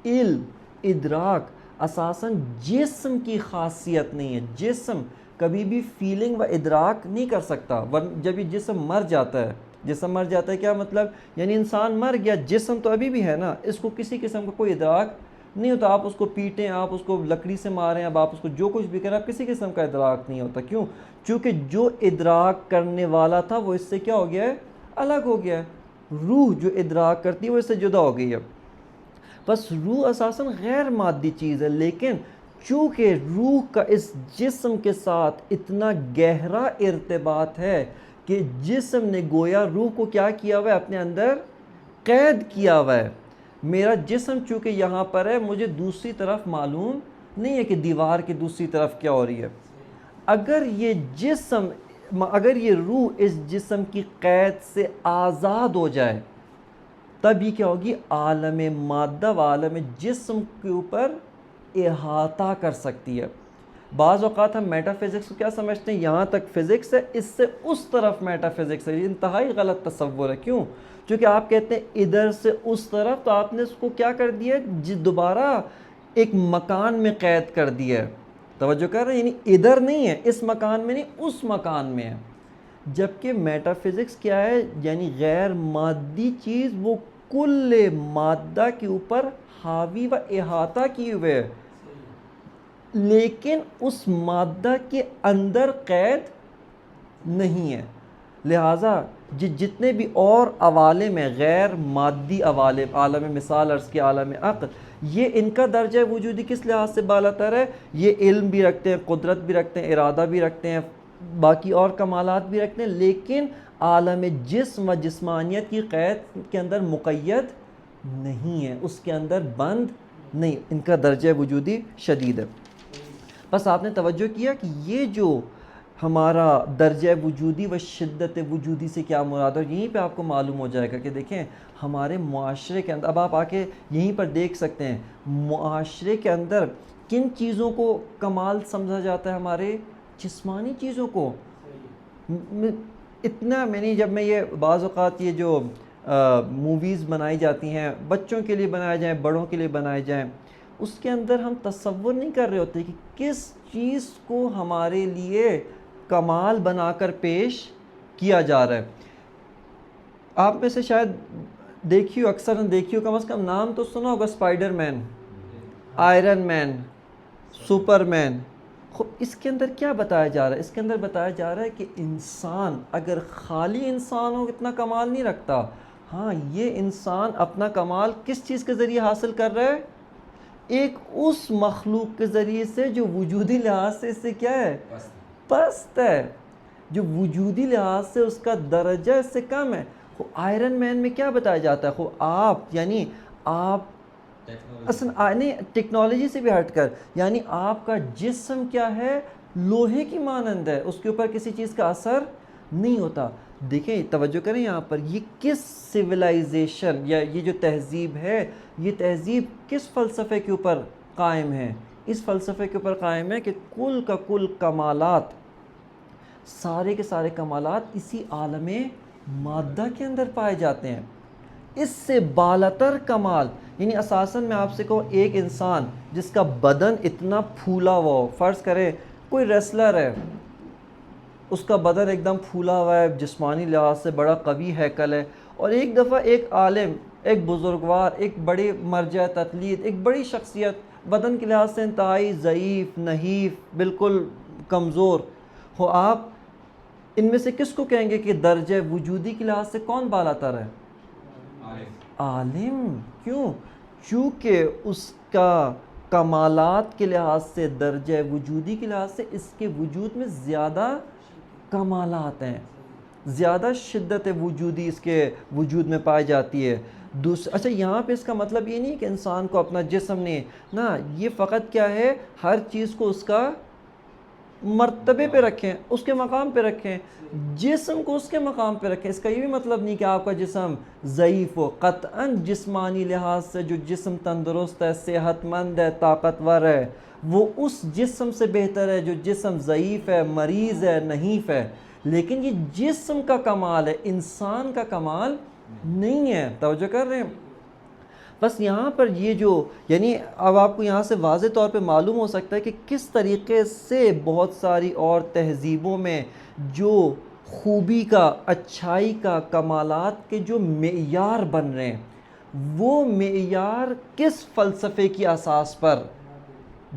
علم، ادراک اساساً جسم کی خاصیت نہیں ہے۔ جسم کبھی بھی فیلنگ و ادراک نہیں کر سکتا، جب یہ جسم مر جاتا ہے، جسم مر جاتا ہے کیا مطلب؟ یعنی انسان مر گیا، جسم تو ابھی بھی ہے نا، اس کو کسی قسم کا کوئی ادراک نہیں ہوتا۔ آپ اس کو پیٹیں، آپ اس کو لکڑی سے ماریں، اب آپ اس کو جو کچھ بھی کریں، آپ کسی قسم کا ادراک نہیں ہوتا۔ کیوں؟ چونکہ جو ادراک کرنے والا تھا وہ اس سے کیا ہو گیا ہے؟ الگ ہو گیا ہے۔ روح جو ادراک کرتی ہے وہ اس سے جدا ہو گئی ہے۔ بس روح اساساً غیر مادی چیز ہے، لیکن چونکہ روح کا اس جسم کے ساتھ اتنا گہرا ارتباط ہے کہ جسم نے گویا روح کو کیا کیا ہوا ہے؟ اپنے اندر قید کیا ہوا ہے۔ میرا جسم چونکہ یہاں پر ہے، مجھے دوسری طرف معلوم نہیں ہے کہ دیوار کی دوسری طرف کیا ہو رہی ہے۔ اگر یہ روح اس جسم کی قید سے آزاد ہو جائے، تب یہ کیا ہوگی؟ عالم مادہ و عالم جسم کے اوپر احاطہ کر سکتی ہے۔ بعض اوقات ہم میٹا فزکس کو کیا سمجھتے ہیں؟ یہاں تک فزکس ہے، اس سے اس طرف میٹا فزکس ہے۔ یہ انتہائی غلط تصور ہے۔ کیوں؟ چونکہ آپ کہتے ہیں ادھر سے اس طرف، تو آپ نے اس کو کیا کر دیا ہے؟ دوبارہ ایک مکان میں قید کر دیا ہے۔ توجہ کر رہے ہیں؟ یعنی ادھر نہیں ہے، اس مکان میں نہیں، اس مکان میں ہے۔ جبکہ میٹا فزکس کیا ہے؟ یعنی غیر مادی چیز وہ کل مادہ کے اوپر حاوی و احاطہ کیے ہوئے ہے، لیکن اس مادہ کے اندر قید نہیں ہے۔ لہٰذا جتنے بھی اور عوالم ہیں، غیر مادی عوالم، عالم مثال عرض کی، عالم عقل، یہ ان کا درجہ وجودی کس لحاظ سے بالاتر ہے؟ یہ علم بھی رکھتے ہیں، قدرت بھی رکھتے ہیں، ارادہ بھی رکھتے ہیں، باقی اور کمالات بھی رکھتے ہیں، لیکن عالم جسم و جسمانیت کی قید کے اندر مقید نہیں ہے، اس کے اندر بند نہیں، ان کا درجہ وجودی شدید ہے۔ بس آپ نے توجہ کیا کہ یہ جو ہمارا درجہ وجودی و شدت وجودی سے کیا مراد ہے، یہیں پہ آپ کو معلوم ہو جائے گا کہ دیکھیں ہمارے معاشرے کے اندر، اب آپ آ کے یہیں پر دیکھ سکتے ہیں معاشرے کے اندر کن چیزوں کو کمال سمجھا جاتا ہے؟ ہمارے جسمانی چیزوں کو۔ اتنا جب میں یہ بعض اوقات یہ جو موویز بنائی جاتی ہیں، بچوں کے لیے بنائے جائیں، بڑوں کے لیے بنائے جائیں، اس کے اندر ہم تصور نہیں کر رہے ہوتے کہ کس چیز کو ہمارے لیے کمال بنا کر پیش کیا جا رہا ہے۔ آپ میں سے شاید دیکھیو، اکثر دیکھیو، کم از کم نام تو سنا ہوگا، اسپائڈر مین، آئرن مین، سپر مین، خب اس کے اندر کیا بتایا جا رہا ہے؟ اس کے اندر بتایا جا رہا ہے کہ انسان اگر خالی انسان ہو اتنا کمال نہیں رکھتا. ہاں یہ انسان اپنا کمال کس چیز کے ذریعے حاصل کر رہا ہے؟ ایک اس مخلوق کے ذریعے سے جو وجودی لحاظ سے اس سے کیا ہے؟ پست ہے. جو وجودی لحاظ سے اس کا درجہ اس سے کم ہے. آئرن مین میں کیا بتایا جاتا ہے؟ آپ یعنی آپ نہیں ٹیکنالوجی سے بھی ہٹ کر یعنی آپ کا جسم کیا ہے؟ لوہے کی مانند ہے، اس کے اوپر کسی چیز کا اثر نہیں ہوتا. دیکھیں توجہ کریں یہاں پر، یہ کس سویلائزیشن یا یہ جو تہذیب ہے، یہ تہذیب کس فلسفے کے اوپر قائم ہے؟ اس فلسفے کے اوپر قائم ہے کہ کل کا کل کمالات، سارے کے سارے کمالات اسی عالم مادہ کے اندر پائے جاتے ہیں. اس سے بالاتر کمال یعنی اساساً میں آپ سے کہوں ایک انسان جس کا بدن اتنا پھولا ہوا ہو، فرض کریں کوئی ریسلر ہے، اس کا بدن ایک دم پھولا ہوا ہے، جسمانی لحاظ سے بڑا قوی ہیکل ہے، اور ایک دفعہ ایک عالم، ایک بزرگوار، ایک بڑی مرجع تقلید، ایک بڑی شخصیت بدن کے لحاظ سے انتہائی ضعیف، نحیف، بالکل کمزور ہو، آپ ان میں سے کس کو کہیں گے کہ درجہ وجودی کے لحاظ سے کون بالاتر ہے؟ عالم. کیوں؟ چونکہ اس کا کمالات کے لحاظ سے، درجہ وجودی کے لحاظ سے اس کے وجود میں زیادہ کمالات ہیں، زیادہ شدت وجودی اس کے وجود میں پائی جاتی ہے. اچھا یہاں پہ اس کا مطلب یہ نہیں کہ انسان کو اپنا جسم نہیں، نہ، یہ فقط کیا ہے، ہر چیز کو اس کا مرتبے پہ رکھیں، اس کے مقام پہ رکھیں، جسم کو اس کے مقام پہ رکھیں. اس کا یہ بھی مطلب نہیں کہ آپ کا جسم ضعیف ہو. قطعاً جسمانی لحاظ سے جو جسم تندرست ہے، صحت مند ہے، طاقتور ہے، وہ اس جسم سے بہتر ہے جو جسم ضعیف ہے، مریض ہے، نحیف ہے. لیکن یہ جسم کا کمال ہے، انسان کا کمال نہیں ہے. توجہ کر رہے ہیں؟ بس یہاں پر یہ جو یعنی اب آپ کو یہاں سے واضح طور پہ معلوم ہو سکتا ہے کہ کس طریقے سے بہت ساری اور تہذیبوں میں جو خوبی کا، اچھائی کا، کمالات کے جو معیار بن رہے ہیں، وہ معیار کس فلسفے کی اساس پر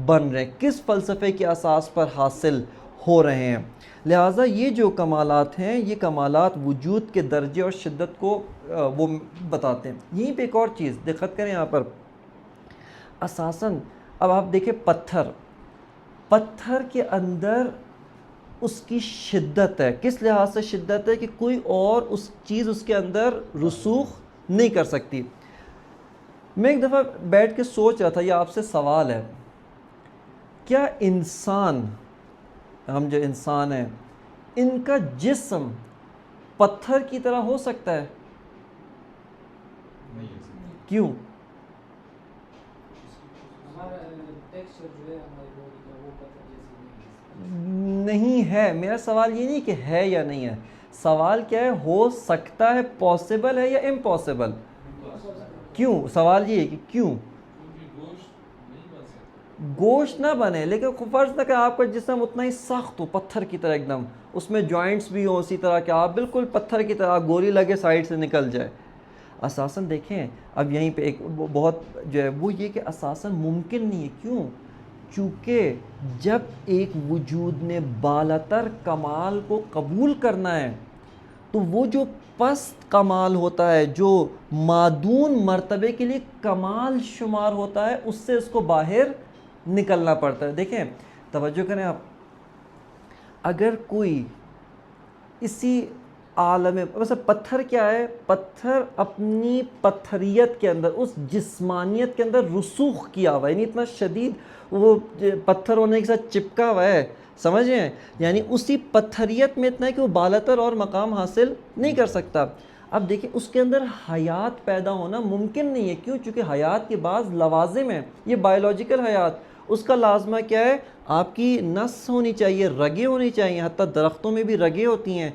بن رہے ہیں، کس فلسفے کی اساس پر حاصل ہو رہے ہیں. لہٰذا یہ جو کمالات ہیں، یہ کمالات وجود کے درجے اور شدت کو وہ بتاتے ہیں. یہیں پہ ایک اور چیز دقت کریں یہاں پر، اساساً اب آپ دیکھیں پتھر کے اندر اس کی شدت ہے، کس لحاظ سے شدت ہے کہ کوئی اور اس چیز اس کے اندر رسوخ نہیں کر سکتی. میں ایک دفعہ بیٹھ کے سوچ رہا تھا، یہ آپ سے سوال ہے، کیا انسان، ہم جو انسان ہیں، ان کا جسم پتھر کی طرح ہو سکتا ہے؟ کیوں؟ نہیں ہے. میرا سوال یہ نہیں کہ ہے یا نہیں ہے، سوال کیا ہے، ہو سکتا ہے، پاسبل ہے یا امپاسبل؟ کیوں؟ سوال یہ ہے کہ کیوں گوشت نہ بنے. لیکن فرض نہ کہ آپ کا جسم اتنا ہی سخت ہو، پتھر کی طرح ایک دم، اس میں جوائنٹس بھی ہوں اسی طرح کہ آپ بالکل پتھر کی طرح گولی لگے سائڈ سے نکل جائے. اساساً دیکھیں اب یہیں پہ ایک بہت جو ہے وہ یہ کہ اساساً ممکن نہیں ہے. کیوں؟ چونکہ جب ایک وجود نے بالاتر کمال کو قبول کرنا ہے تو وہ جو پست کمال ہوتا ہے، جو مادون مرتبے کے لیے کمال شمار ہوتا ہے، اس سے اس کو باہر نکلنا پڑتا ہے. دیکھیں توجہ کریں آپ، اگر کوئی اسی عالم مثلا پتھر کیا ہے، پتھر اپنی پتھریت کے اندر، اس جسمانیت کے اندر رسوخ کیا ہوا ہے، یعنی اتنا شدید وہ پتھر ہونے کے ساتھ چپکا ہوا ہے، سمجھیں، یعنی اسی پتھریت میں اتنا ہے کہ وہ بالاتر اور مقام حاصل نہیں کر سکتا. اب دیکھیں اس کے اندر حیات پیدا ہونا ممکن نہیں ہے. کیوں؟ چونکہ حیات کے بعض لوازم ہیں، یہ بایولوجیکل حیات، اس کا لازمہ کیا ہے، آپ کی نس ہونی چاہیے، رگیں ہونی چاہیے، حتیٰ درختوں میں بھی رگیں ہوتی ہیں.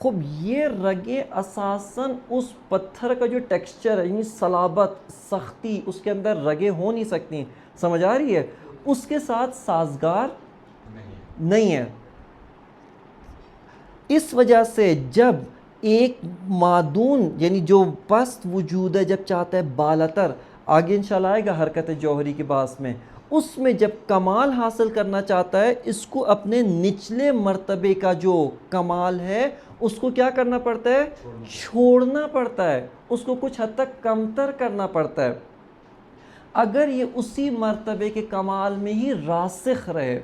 خب یہ رگیں اساساً اس پتھر کا جو ٹیکسچر ہے، یعنی صلابت، سختی، اس کے اندر رگیں ہو نہیں سکتی. سمجھ آ رہی ہے؟ اس کے ساتھ سازگار نہیں ہے. اس وجہ سے جب ایک مادون یعنی جو پست وجود ہے جب چاہتا ہے بالاتر، آگے انشاءاللہ آئے گا حرکت جوہری کے باعث میں، اس میں جب کمال حاصل کرنا چاہتا ہے اس کو اپنے نچلے مرتبے کا جو کمال ہے اس کو کیا کرنا پڑتا ہے؟ چھوڑنا پڑتا ہے، اس کو کچھ حد تک کمتر کرنا پڑتا ہے، اگر یہ اسی مرتبے کے کمال میں ہی راسخ رہے،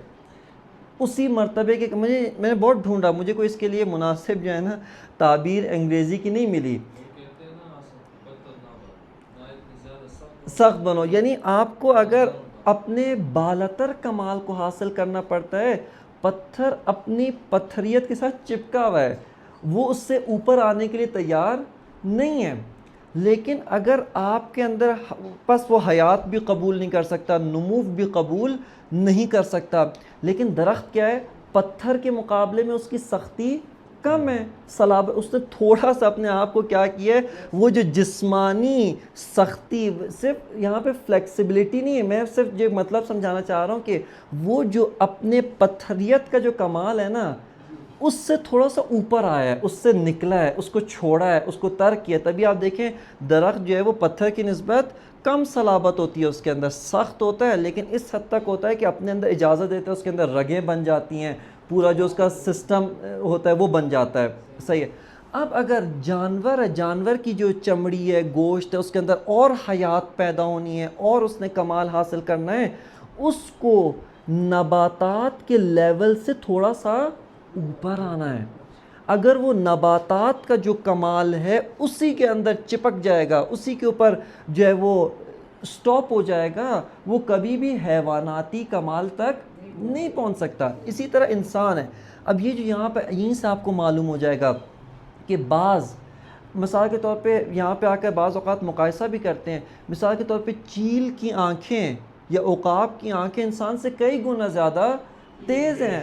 اسی مرتبے کے میں نے بہت ڈھونڈا، مجھے کوئی اس کے لیے مناسب جو ہے نا تعبیر انگریزی کی نہیں ملی۔ سخت بنو، یعنی آپ کو اگر اپنے بالاتر کمال کو حاصل کرنا پڑتا ہے، پتھر اپنی پتھریت کے ساتھ چپکا ہوا ہے، وہ اس سے اوپر آنے کے لیے تیار نہیں ہے، لیکن اگر آپ کے اندر بس وہ حیات بھی قبول نہیں کر سکتا، نمو بھی قبول نہیں کر سکتا، لیکن درخت کیا ہے؟ پتھر کے مقابلے میں اس کی سختی کم ہے، اس نے تھوڑا سا اپنے آپ کو کیا کیا ہے، وہ جو جسمانی سختی، صرف یہاں پہ فلیکسیبلٹی نہیں ہے، میں صرف جو مطلب سمجھانا چاہ رہا ہوں کہ وہ جو اپنے پتھریت کا جو کمال ہے نا اس سے تھوڑا سا اوپر آیا ہے، اس سے نکلا ہے، اس کو چھوڑا ہے، اس کو ترک کیا، تبھی آپ دیکھیں درخت جو ہے وہ پتھر کی نسبت کم صلابت ہوتی ہے، اس کے اندر سخت ہوتا ہے لیکن اس حد تک ہوتا ہے کہ اپنے اندر اجازت دیتا ہے، اس کے اندر رگیں بن جاتی ہیں، پورا جو اس کا سسٹم ہوتا ہے وہ بن جاتا ہے، صحیح ہے۔ اب اگر جانور ہے، جانور کی جو چمڑی ہے، گوشت ہے، اس کے اندر اور حیات پیدا ہونی ہے اور اس نے کمال حاصل کرنا ہے، اس کو نباتات کے لیول سے تھوڑا سا اوپر آنا ہے، اگر وہ نباتات کا جو کمال ہے اسی کے اندر چپک جائے گا، اسی کے اوپر جو ہے وہ سٹاپ ہو جائے گا، وہ کبھی بھی حیواناتی کمال تک نہیں پہنچ سکتا۔ اسی طرح انسان ہے، اب یہ جو یہاں پہ یہیں سے آپ کو معلوم ہو جائے گا کہ بعض مثال کے طور پہ یہاں پہ آ کر بعض اوقات مقایسہ بھی کرتے ہیں، مثال کے طور پہ چیل کی آنکھیں یا عقاب کی آنکھیں انسان سے کئی گنا زیادہ تیز ہیں،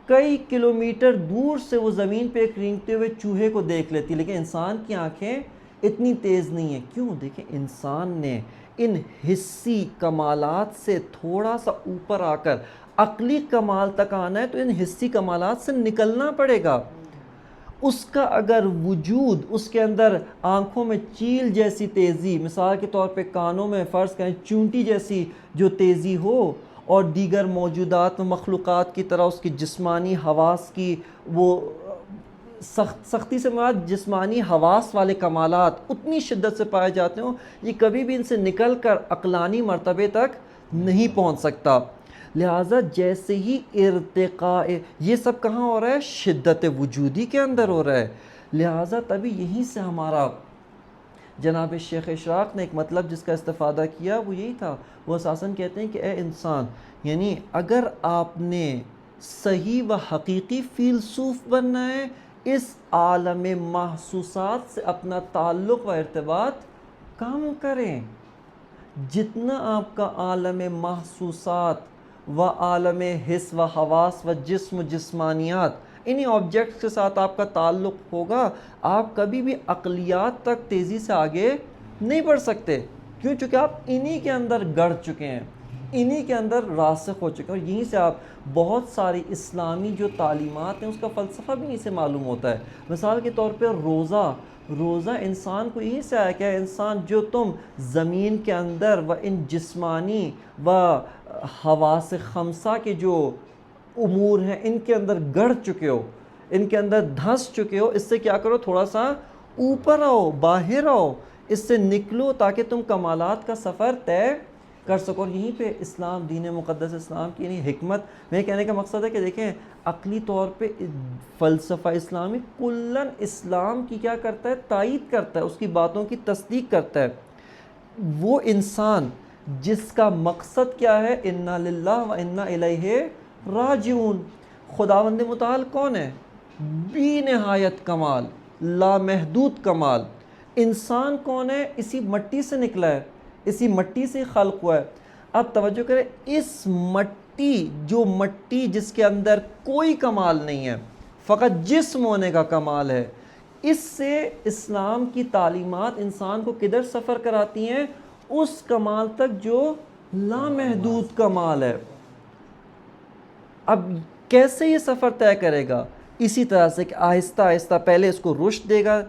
کئی کلومیٹر دور سے وہ زمین پہ ایک رینگتے ہوئے چوہے کو دیکھ لیتی، لیکن انسان کی آنکھیں اتنی تیز نہیں ہیں۔ کیوں؟ دیکھیں انسان نے ان حسی کمالات سے تھوڑا سا اوپر آ کر عقلی کمال تک آنا ہے تو ان حسی کمالات سے نکلنا پڑے گا۔ اس کا اگر وجود، اس کے اندر آنکھوں میں چیل جیسی تیزی، مثال کے طور پہ کانوں میں فرض کریں چونٹی جیسی جو تیزی ہو، اور دیگر موجودات و مخلوقات کی طرح اس کی جسمانی حواس کی وہ سختی سے مراد جسمانی حواس والے کمالات اتنی شدت سے پائے جاتے ہوں، یہ کبھی بھی ان سے نکل کر عقلانی مرتبے تک نہیں پہنچ سکتا۔ لہٰذا جیسے ہی ارتقاء، یہ سب کہاں ہو رہا ہے؟ شدت وجودی کے اندر ہو رہا ہے، لہٰذا تبھی یہیں سے ہمارا جناب شیخ اشراق نے ایک مطلب جس کا استفادہ کیا وہ یہی تھا، وہ اساساً کہتے ہیں کہ اے انسان، یعنی اگر آپ نے صحیح و حقیقی فیلسوف بننا ہے، اس عالم محسوسات سے اپنا تعلق و ارتباط کم کریں، جتنا آپ کا عالم محسوسات و عالم حس و حواس و جسم و جسمانیات انہی آبجیکٹس کے ساتھ آپ کا تعلق ہوگا، آپ کبھی بھی عقلیات تک تیزی سے آگے نہیں بڑھ سکتے، کیوں؟ چونکہ آپ انہی کے اندر گڑ چکے ہیں، انہی کے اندر راسخ ہو چکے ہیں، اور یہیں سے آپ بہت ساری اسلامی جو تعلیمات ہیں اس کا فلسفہ بھی یہیں سے معلوم ہوتا ہے۔ مثال کے طور پہ روزہ انسان کو یہیں سے آیا کہ انسان جو تم زمین کے اندر و ان جسمانی و حواس خمسہ کے جو امور ہیں ان کے اندر گڑ چکے ہو، ان کے اندر دھنس چکے ہو، اس سے کیا کرو؟ تھوڑا سا اوپر آؤ، باہر آؤ، اس سے نکلو تاکہ تم کمالات کا سفر طے کر سکو۔ اور یہیں پہ اسلام، دین مقدس اسلام کی یعنی حکمت، میں کہنے کا مقصد ہے کہ دیکھیں عقلی طور پہ فلسفہ اسلامی کلاً اسلام کی کیا کرتا ہے؟ تائید کرتا ہے، اس کی باتوں کی تصدیق کرتا ہے۔ وہ انسان جس کا مقصد کیا ہے؟ انا للہ و انا الیہ راجعون، خداوند متعال کون ہے؟ بی نہایت کمال، لامحدود کمال۔ انسان کون ہے؟ اسی مٹی سے نکلا ہے، اسی مٹی سے خلق ہوا ہے۔ اب توجہ کریں، اس مٹی جس کے اندر کوئی کمال نہیں ہے، فقط جسم ہونے کا کمال ہے، اس سے اسلام کی تعلیمات انسان کو کدھر سفر کراتی ہیں؟ اس کمال تک جو لامحدود کمال ہے۔ اب کیسے یہ سفر طے کرے گا؟ اسی طرح سے کہ آہستہ آہستہ پہلے اس کو رشد دے گا،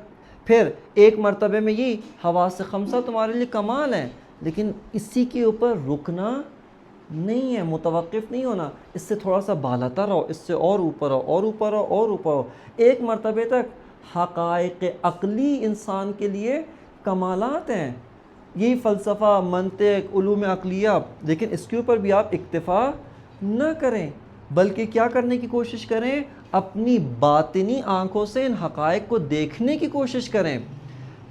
پھر ایک مرتبے میں یہ حواس خمسہ تمہارے لیے کمال ہیں، لیکن اسی کے اوپر رکنا نہیں ہے، متوقف نہیں ہونا، اس سے تھوڑا سا بالاتر رہو، اس سے اور اوپر رہو، اور اوپر رہو، اور اوپر رہو، ایک مرتبے تک حقائق عقلی انسان کے لیے کمالات ہیں. یہی فلسفہ، منطق، علوم عقلیہ، لیکن اس کے اوپر بھی آپ اکتفا نہ کریں، بلکہ کیا کرنے کی کوشش کریں؟ اپنی باطنی آنکھوں سے ان حقائق کو دیکھنے کی کوشش کریں.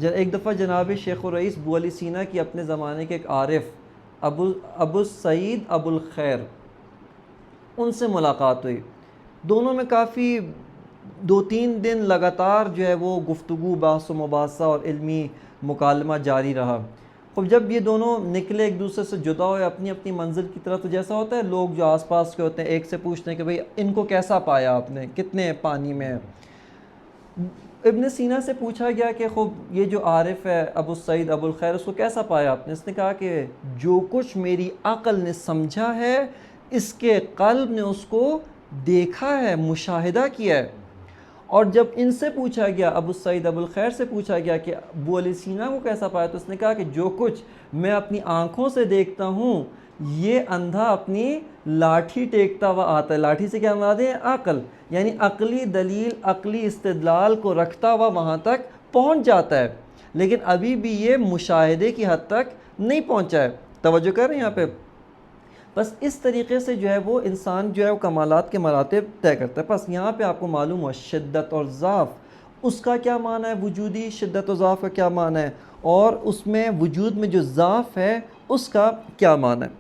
ایک دفعہ جناب شیخ الرئیس بو علی سینا کی اپنے زمانے کے ایک عارف ابو سعید ابو الخیر، ان سے ملاقات ہوئی. دونوں میں کافی 2-3 دن لگاتار جو ہے وہ گفتگو، بحث و مباحثہ اور علمی مکالمہ جاری رہا. خب جب یہ دونوں نکلے ایک دوسرے سے جدا ہوئے اپنی اپنی منزل کی طرف، تو جیسا ہوتا ہے لوگ جو آس پاس کے ہوتے ہیں ایک سے پوچھتے ہیں کہ بھئی ان کو کیسا پایا آپ نے، کتنے پانی میں ہیں. ابن سینا سے پوچھا گیا کہ خب یہ جو عارف ہے ابو سعید ابو الخیر، اس کو کیسا پایا آپ نے؟ اس نے کہا کہ جو کچھ میری عقل نے سمجھا ہے، اس کے قلب نے اس کو دیکھا ہے، مشاہدہ کیا ہے. اور جب ان سے پوچھا گیا، ابو سعید ابو الخیر سے پوچھا گیا کہ ابو علی سینا کو کیسا پایا، تو اس نے کہا کہ جو کچھ میں اپنی آنکھوں سے دیکھتا ہوں، یہ اندھا اپنی لاٹھی ٹیکتا ہوا آتا ہے. لاٹھی سے کیا مراد ہے؟ عقل، یعنی عقلی دلیل، عقلی استدلال کو رکھتا ہوا وہاں تک پہنچ جاتا ہے، لیکن ابھی بھی یہ مشاہدے کی حد تک نہیں پہنچا ہے. توجہ کر رہے ہیں یہاں پہ؟ بس اس طریقے سے جو ہے وہ انسان جو ہے وہ کمالات کے مراتب طے کرتا ہے. بس یہاں پہ آپ کو معلوم ہوا شدت اور ضعف، اس کا کیا معنی ہے؟ وجودی شدت و ضعف کا کیا معنی ہے؟ اور اس میں وجود میں جو ضعف ہے اس کا کیا معنی ہے؟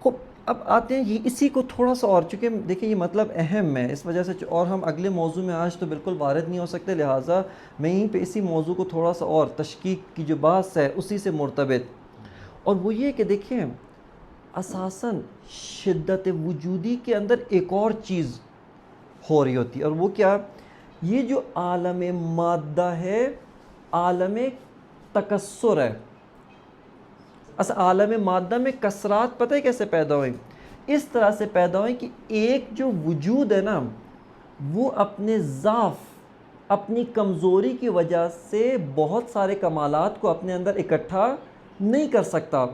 خب اب آتے ہیں یہ اسی کو تھوڑا سا اور، چونکہ دیکھیں یہ مطلب اہم ہے، اس وجہ سے اور ہم اگلے موضوع میں آج تو بالکل وارد نہیں ہو سکتے، لہٰذا میں یہیں پہ اسی موضوع کو تھوڑا سا اور تشکیک کی جو بات ہے اسی سے مرتبط، اور وہ یہ کہ دیکھیں اساساً شدت وجودی کے اندر ایک اور چیز ہو رہی ہوتی ہے، اور وہ کیا؟ یہ جو عالم مادہ ہے، عالم تکسر ہے. اصل عالم مادہ میں کثرات پتہ ہے کیسے پیدا ہوئی؟ اس طرح سے پیدا ہوئی کہ ایک جو وجود ہے نا، وہ اپنے ضعف، اپنی کمزوری کی وجہ سے بہت سارے کمالات کو اپنے اندر اکٹھا نہیں کر سکتا.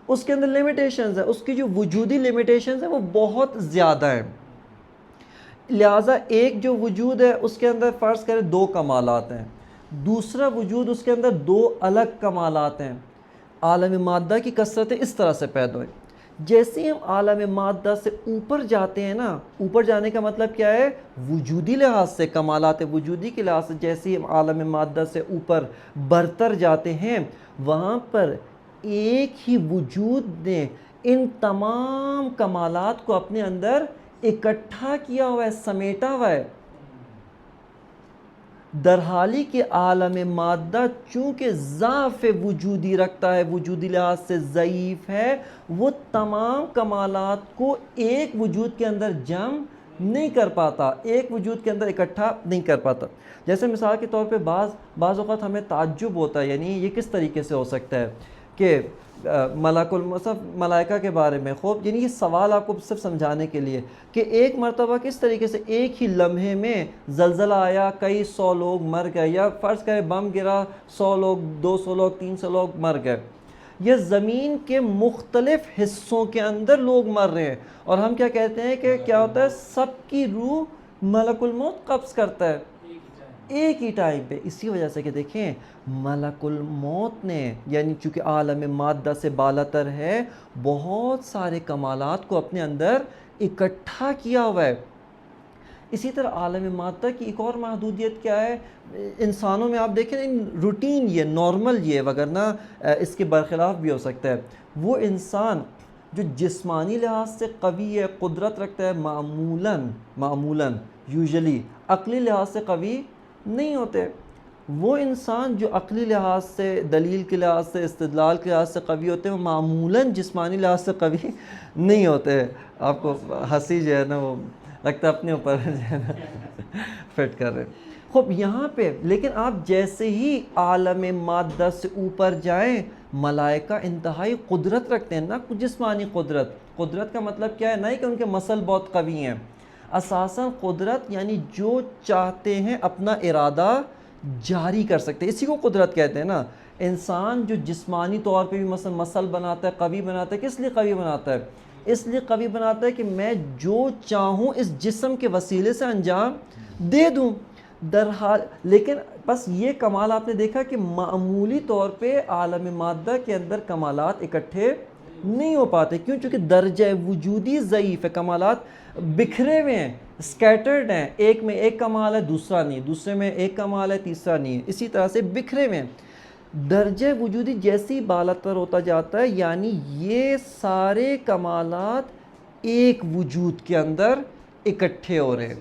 اس کے اندر لیمیٹیشنز ہیں، اس کی جو وجودی لیمیٹیشنز ہیں وہ بہت زیادہ ہیں. لہٰذا ایک جو وجود ہے اس کے اندر فرض کریں 2 کمالات ہیں، دوسرا وجود اس کے اندر 2 الگ کمالات ہیں. عالم مادہ کی کثرت اس طرح سے پیدا ہوئی. جیسے ہم عالم مادہ سے اوپر جاتے ہیں نا، اوپر جانے کا مطلب کیا ہے؟ وجودی لحاظ سے، کمالات وجودی کے لحاظ سے جیسے ہم عالم مادہ سے اوپر برتر جاتے ہیں، وہاں پر ایک ہی وجود نے ان تمام کمالات کو اپنے اندر اکٹھا کیا ہوا ہے، سمیٹا ہوا ہے. درحالی کہ عالم مادہ چونکہ ضعف وجودی رکھتا ہے، وجودی لحاظ سے ضعیف ہے، وہ تمام کمالات کو ایک وجود کے اندر جمع نہیں کر پاتا، ایک وجود کے اندر اکٹھا نہیں کر پاتا. جیسے مثال کے طور پہ بعض اوقات ہمیں تعجب ہوتا ہے، یعنی یہ کس طریقے سے ہو سکتا ہے کہ ملائکہ کے بارے میں خوب، یعنی یہ سوال آپ کو صرف سمجھانے کے لیے کہ ایک مرتبہ کس طریقے سے ایک ہی لمحے میں زلزلہ آیا، کئی 100 لوگ مر گئے، یا فرض کریں بم گرا 100 لوگ، 200 لوگ، 300 لوگ مر گئے. یہ زمین کے مختلف حصوں کے اندر لوگ مر رہے ہیں، اور ہم کیا کہتے ہیں کہ کیا ہوتا ہے؟ سب کی روح ملک الموت قبض کرتا ہے ایک ہی ٹائم پہ. اسی وجہ سے کہ دیکھیں ملک الموت نے، یعنی چونکہ عالم مادہ سے بالاتر ہے، بہت سارے کمالات کو اپنے اندر اکٹھا کیا ہوا ہے. اسی طرح عالم مادہ کی ایک اور محدودیت کیا ہے؟ انسانوں میں آپ دیکھیں روٹین یہ نارمل یہ، وگرنہ اس کے برخلاف بھی ہو سکتا ہے. وہ انسان جو جسمانی لحاظ سے قوی ہے، قدرت رکھتا ہے، معمولاً یوزلی عقلی لحاظ سے قوی نہیں ہوتے. وہ انسان جو عقلی لحاظ سے، دلیل کے لحاظ سے، استدلال کے لحاظ سے قوی ہوتے ہیں، وہ معمولاً جسمانی لحاظ سے قوی نہیں ہوتے. آپ کو ہنسی جو ہے نا وہ لگتا ہے اپنے اوپر جو ہے نا فٹ کر رہے ہیں. خب یہاں پہ لیکن آپ جیسے ہی عالم مادہ سے اوپر جائیں، ملائکہ انتہائی قدرت رکھتے ہیں، نہ جسمانی قدرت کا مطلب کیا ہے؟ نہیں کہ ان کے مسل بہت قوی ہیں، اساساً قدرت یعنی جو چاہتے ہیں اپنا ارادہ جاری کر سکتے ہیں، اسی کو قدرت کہتے ہیں نا. انسان جو جسمانی طور پہ بھی مثلا مسل بناتا ہے، قوی بناتا ہے، کس لیے قوی بناتا ہے؟ اس لیے قوی بناتا ہے کہ میں جو چاہوں اس جسم کے وسیلے سے انجام دے دوں درحال. لیکن بس یہ کمال آپ نے دیکھا کہ معمولی طور پہ عالم مادہ کے اندر کمالات اکٹھے نہیں ہو پاتے. کیوں؟ چونکہ درجہ وجودی ضعیف ہے، کمالات بکھرے ہوئے ہیں، اسکیٹرڈ ہیں، ایک میں ایک کمال ہے دوسرا نہیں، دوسرے میں ایک کمال ہے تیسرا نہیں ہے، اسی طرح سے بکھرے ہوئے ہیں. درجہ وجودی جیسی بالاتر ہوتا جاتا ہے، یعنی یہ سارے کمالات ایک وجود کے اندر اکٹھے ہو رہے ہیں،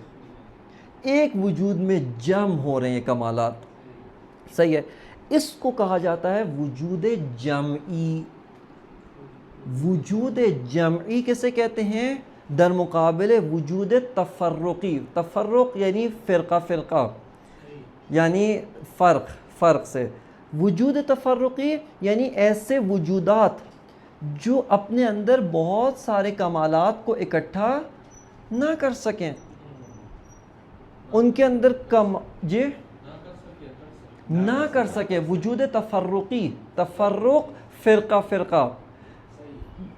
ایک وجود میں جم ہو رہے ہیں کمالات. صحیح ہے. اس کو کہا جاتا ہے وجود جمعی. وجود جمعی کسے کہتے ہیں؟ در مقابل وجود تفرقی. تفرق یعنی فرقہ فرقہ، یعنی فرق سے. وجود تفرقی یعنی ایسے وجودات جو اپنے اندر بہت سارے کمالات کو اکٹھا نہ کر سکیں، ان کے اندر نہ کر سکے. وجود تفرقی، تفرق فرقہ فرقہ،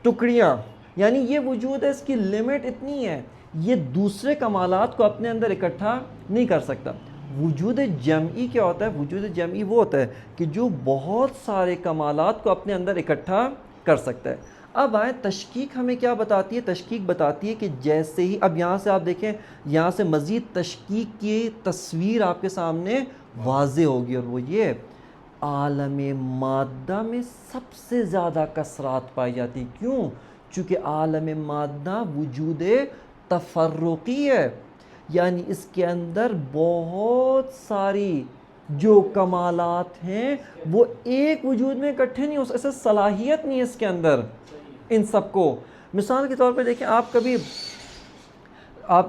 ٹکڑیاں، یعنی یہ وجود ہے، اس کی لمٹ اتنی ہے، یہ دوسرے کمالات کو اپنے اندر اکٹھا نہیں کر سکتا. وجود جمعی کیا ہوتا ہے؟ وجود جمعی وہ ہوتا ہے کہ جو بہت سارے کمالات کو اپنے اندر اکٹھا کر سکتا ہے. اب آئیں تشکیک ہمیں کیا بتاتی ہے؟ تشکیک بتاتی ہے کہ جیسے ہی اب یہاں سے آپ دیکھیں، یہاں سے مزید تشکیک کی تصویر آپ کے سامنے واضح ہوگی، اور وہ یہ عالم مادہ میں سب سے زیادہ کثرات پائی جاتی. کیوں؟ چونکہ عالم مادہ وجود تفرقی ہے، یعنی اس کے اندر بہت ساری جو کمالات ہیں وہ ایک وجود میں اکٹھے نہیں ہو سکتے، ایسے صلاحیت نہیں ہے اس کے اندر ان سب کو. مثال کے طور پہ دیکھیں، آپ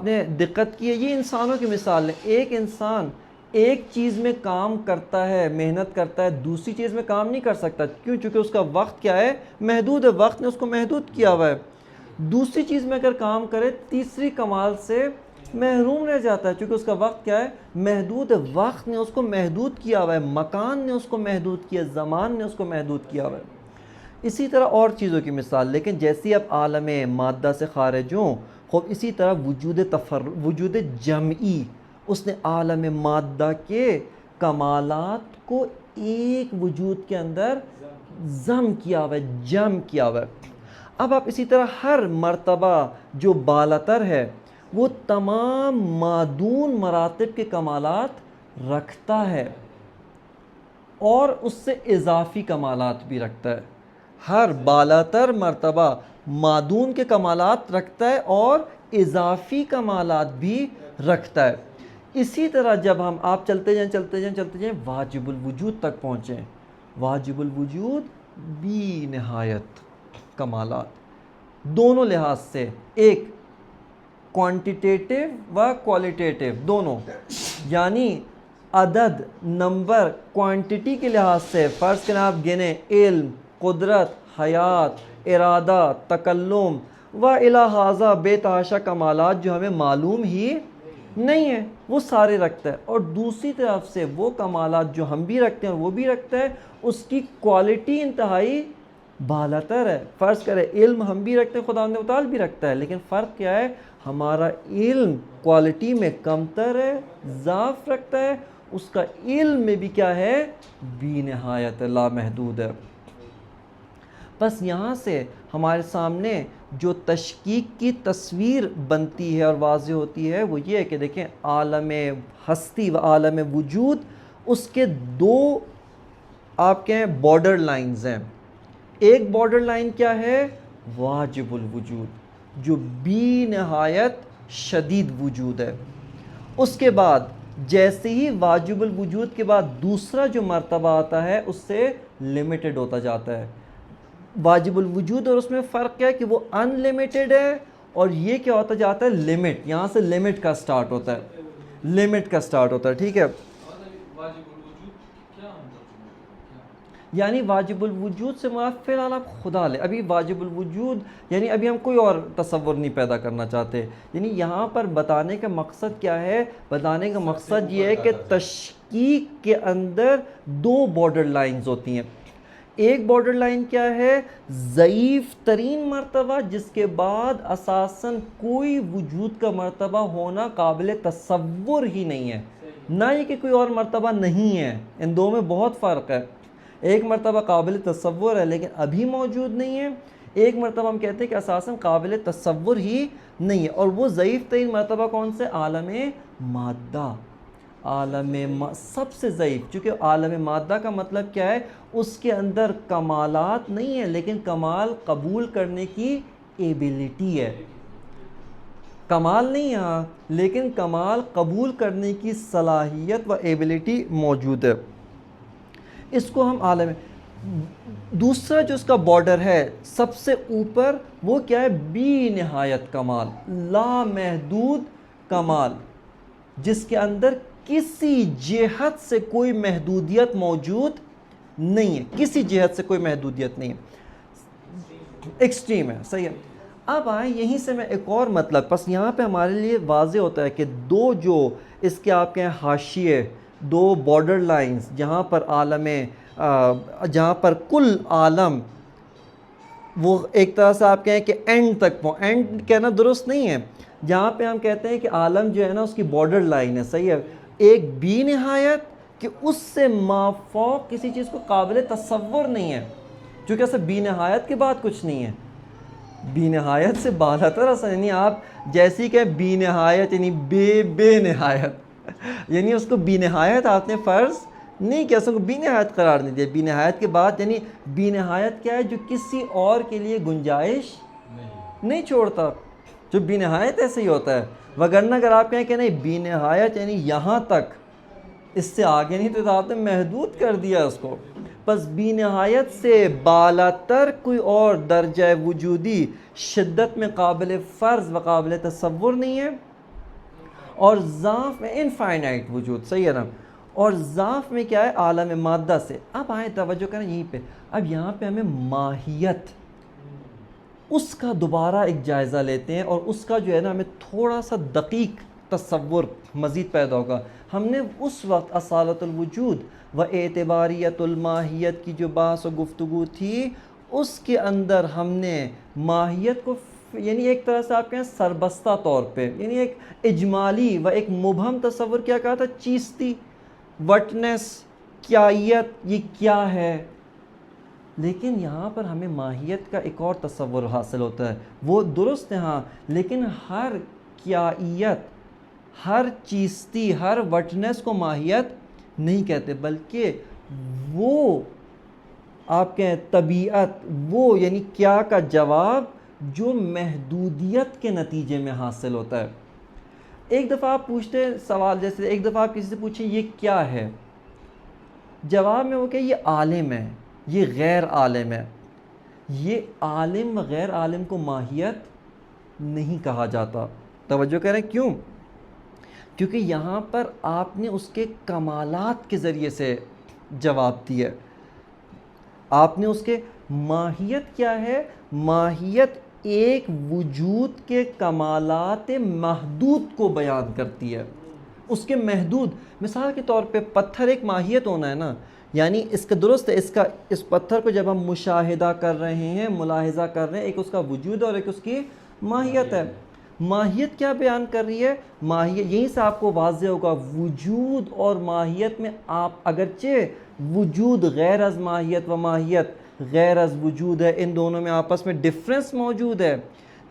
نے دقت کی ہے، یہ انسانوں کی مثال ہے. ایک انسان ایک چیز میں کام کرتا ہے، محنت کرتا ہے، دوسری چیز میں کام نہیں کر سکتا. کیوں؟ چونکہ اس کا وقت کیا ہے؟ محدود ہے، وقت نے اس کو محدود کیا ہوا ہے. دوسری چیز میں اگر کام کرے، تیسری کمال سے محروم رہ جاتا ہے، چونکہ اس کا وقت کیا ہے؟ محدود ہے. وقت نے اس کو محدود کیا ہوا ہے، مکان نے اس کو محدود کیا، زمان نے اس کو محدود کیا ہوا ہے. اسی طرح اور چیزوں کی مثال. لیکن جیسی اب عالم مادہ سے خارج ہوں، خوب اسی طرح وجود جمعی، اس نے عالم مادہ کے کمالات کو ایک وجود کے اندر ضم کیا ہوا ہے، جم کیا ہوا ہے. اب آپ اسی طرح ہر مرتبہ جو بالاتر ہے وہ تمام مادون مراتب کے کمالات رکھتا ہے اور اس سے اضافی کمالات بھی رکھتا ہے. ہر بالاتر مرتبہ مادون کے کمالات رکھتا ہے اور اضافی کمالات بھی رکھتا ہے. اسی طرح جب آپ چلتے جائیں واجب الوجود تک پہنچیں، واجب الوجود بھی نہایت کمالات دونوں لحاظ سے، ایک کوانٹیٹیو و کوالیٹیٹیو دونوں، یعنی عدد، نمبر، کوانٹیٹی کے لحاظ سے. فرض کریں آپ گنیں، علم، قدرت، حیات، ارادہ، تکلم و الی ھذا بے تحاشا کمالات جو ہمیں معلوم ہی نہیں ہے، وہ سارے رکھتا ہے. اور دوسری طرف سے وہ کمالات جو ہم بھی رکھتے ہیں اور وہ بھی رکھتا ہے، اس کی کوالٹی انتہائی بالاتر ہے. فرض کرے علم ہم بھی رکھتے ہیں، خداوند متعال بھی رکھتا ہے، لیکن فرق کیا ہے؟ ہمارا علم کوالٹی میں کمتر ہے، ضعف رکھتا ہے. اس کا علم میں بھی کیا ہے؟ بھی نہایت لامحدود ہے. بس یہاں سے ہمارے سامنے جو تشکیک کی تصویر بنتی ہے اور واضح ہوتی ہے وہ یہ ہے کہ دیکھیں، عالم ہستی و عالم وجود، اس کے دو آپ کہیں بارڈر لائنز ہیں. ایک بارڈر لائن کیا ہے؟ واجب الوجود، جو بھی نہایت شدید وجود ہے. اس کے بعد جیسے ہی واجب الوجود کے بعد دوسرا جو مرتبہ آتا ہے اس سے لمیٹڈ ہوتا جاتا ہے. واجب الوجود اور اس میں فرق کیا ہے کہ وہ ان لمیٹڈ ہے، اور یہ کیا ہوتا جاتا ہے؟ لمٹ. یہاں سے لمٹ کا سٹارٹ ہوتا ہے، لمٹ کا سٹارٹ ہوتا ہے. ٹھیک ہے، یعنی واجب الوجود سے مراد فی الحال آپ خدا لیں. ابھی واجب الوجود یعنی ابھی ہم کوئی اور تصور نہیں پیدا کرنا چاہتے. یعنی یہاں پر بتانے کا مقصد کیا ہے؟ بتانے کا مقصد یہ ہے کہ تحقیق کے اندر دو بارڈر لائنز ہوتی ہیں. ایک بارڈر لائن کیا ہے؟ ضعیف ترین مرتبہ جس کے بعد اساساً کوئی وجود کا مرتبہ ہونا قابل تصور ہی نہیں ہے، نہ یہ کہ کوئی اور مرتبہ نہیں ہے. ان دو میں بہت فرق ہے. ایک مرتبہ قابل تصور ہے لیکن ابھی موجود نہیں ہے، ایک مرتبہ ہم کہتے ہیں کہ اساساً قابل تصور ہی نہیں ہے. اور وہ ضعیف ترین مرتبہ کون سے؟ عالم مادہ. سب سے ضعیف، چونکہ عالم مادہ کا مطلب کیا ہے؟ اس کے اندر کمالات نہیں ہیں لیکن کمال قبول کرنے کی ایبیلٹی ہے. کمال نہیں ہے لیکن کمال قبول کرنے کی صلاحیت و ایبیلٹی موجود ہے. اس کو ہم عالم. دوسرا جو اس کا بارڈر ہے سب سے اوپر، وہ کیا ہے؟ بی نہایت کمال، لامحدود کمال، جس کے اندر کسی جہت سے کوئی محدودیت موجود نہیں ہے. کسی جہت سے کوئی محدودیت نہیں ہے، ایکسٹریم ہے. صحیح ہے. اب آئیں یہیں سے میں ایک اور مطلب، بس یہاں پہ ہمارے لیے واضح ہوتا ہے کہ دو جو اس کے آپ کے حاشیے، دو بارڈر لائنز جہاں پر جہاں پر کل عالم وہ ایک طرح سے آپ کہیں کہ اینڈ تک اینڈ کہنا درست نہیں ہے. جہاں پہ ہم کہتے ہیں کہ عالم جو ہے نا اس کی بارڈر لائن ہے. صحیح ہے. ایک بی نہایت کہ اس سے مافوق کسی چیز کو قابل تصور نہیں ہے، چونکہ ایسا بی نہایت کے بعد کچھ نہیں ہے. بی نہایت سے بالاتر اصل، یعنی آپ جیسی کہ بی نہایت یعنی بے نہایت، یعنی اس کو بی نہایت آپ نے فرض نہیں کیا، اس کو بی نہایت قرار نہیں دیا. بی نہایت کے بعد یعنی بی نہایت کیا ہے؟ جو کسی اور کے لیے گنجائش نہیں چھوڑتا. جو بی نہایت ایسے ہی ہوتا ہے. وگرنہ اگر آپ کہیں کہ نہیں بی نہایت یعنی یہاں تک، اس سے آگے نہیں، تو آپ نے محدود کر دیا اس کو. پس بی نہایت سے بالاتر کوئی اور درجہ وجودی شدت میں قابل فرض و قابل تصور نہیں ہے. اور ضعف میں انفائنائٹ وجود. صحیح ہے نا. اور ضعف میں کیا ہے؟ عالم مادہ سے. اب آئیں توجہ کریں یہیں پہ. اب یہاں پہ ہمیں ماہیت، اس کا دوبارہ ایک جائزہ لیتے ہیں، اور اس کا جو ہے نا ہمیں تھوڑا سا دقیق تصور مزید پیدا ہوگا. ہم نے اس وقت اصالت الوجود و اعتباریت الماہیت کی جو بحث و گفتگو تھی، اس کے اندر ہم نے ماہیت کو یعنی ایک طرح سے آپ کہیں سربستہ طور پہ، یعنی ایک اجمالی و ایک مبہم تصور کیا کہا تھا؟ چیستی، وٹنس، کیائیت، یہ کیا ہے. لیکن یہاں پر ہمیں ماہیت کا ایک اور تصور حاصل ہوتا ہے. وہ درست ہے ہاں، لیکن ہر کیائیت، ہر چیستی، ہر وٹنس کو ماہیت نہیں کہتے، بلکہ وہ آپ کہیں طبیعت، وہ یعنی کیا کا جواب جو محدودیت کے نتیجے میں حاصل ہوتا ہے. ایک دفعہ آپ پوچھتے سوال، جیسے ایک دفعہ آپ کسی سے پوچھیں یہ کیا ہے، جواب میں وہ کہ یہ عالم ہے، یہ غیر عالم ہے. یہ عالم و غیر عالم کو ماہیت نہیں کہا جاتا. توجہ کریں کیوں؟ کیونکہ یہاں پر آپ نے اس کے کمالات کے ذریعے سے جواب دیا. آپ نے اس کے ماہیت کیا ہے؟ ماہیت ایک وجود کے کمالات محدود کو بیان کرتی ہے. اس کے محدود، مثال کے طور پہ پتھر ایک ماہیت ہونا ہے نا، یعنی اس کا درست ہے، اس پتھر کو جب ہم مشاہدہ کر رہے ہیں، ملاحظہ کر رہے ہیں، ایک اس کا وجود اور ایک اس کی ماہیت ہے. ماہیت کیا بیان کر رہی ہے؟ ماہیت یہیں سے آپ کو واضح ہوگا، وجود اور ماہیت میں آپ اگرچہ وجود غیر از ماہیت و ماہیت غیر از وجود ہے، ان دونوں میں آپس میں ڈفرنس موجود ہے،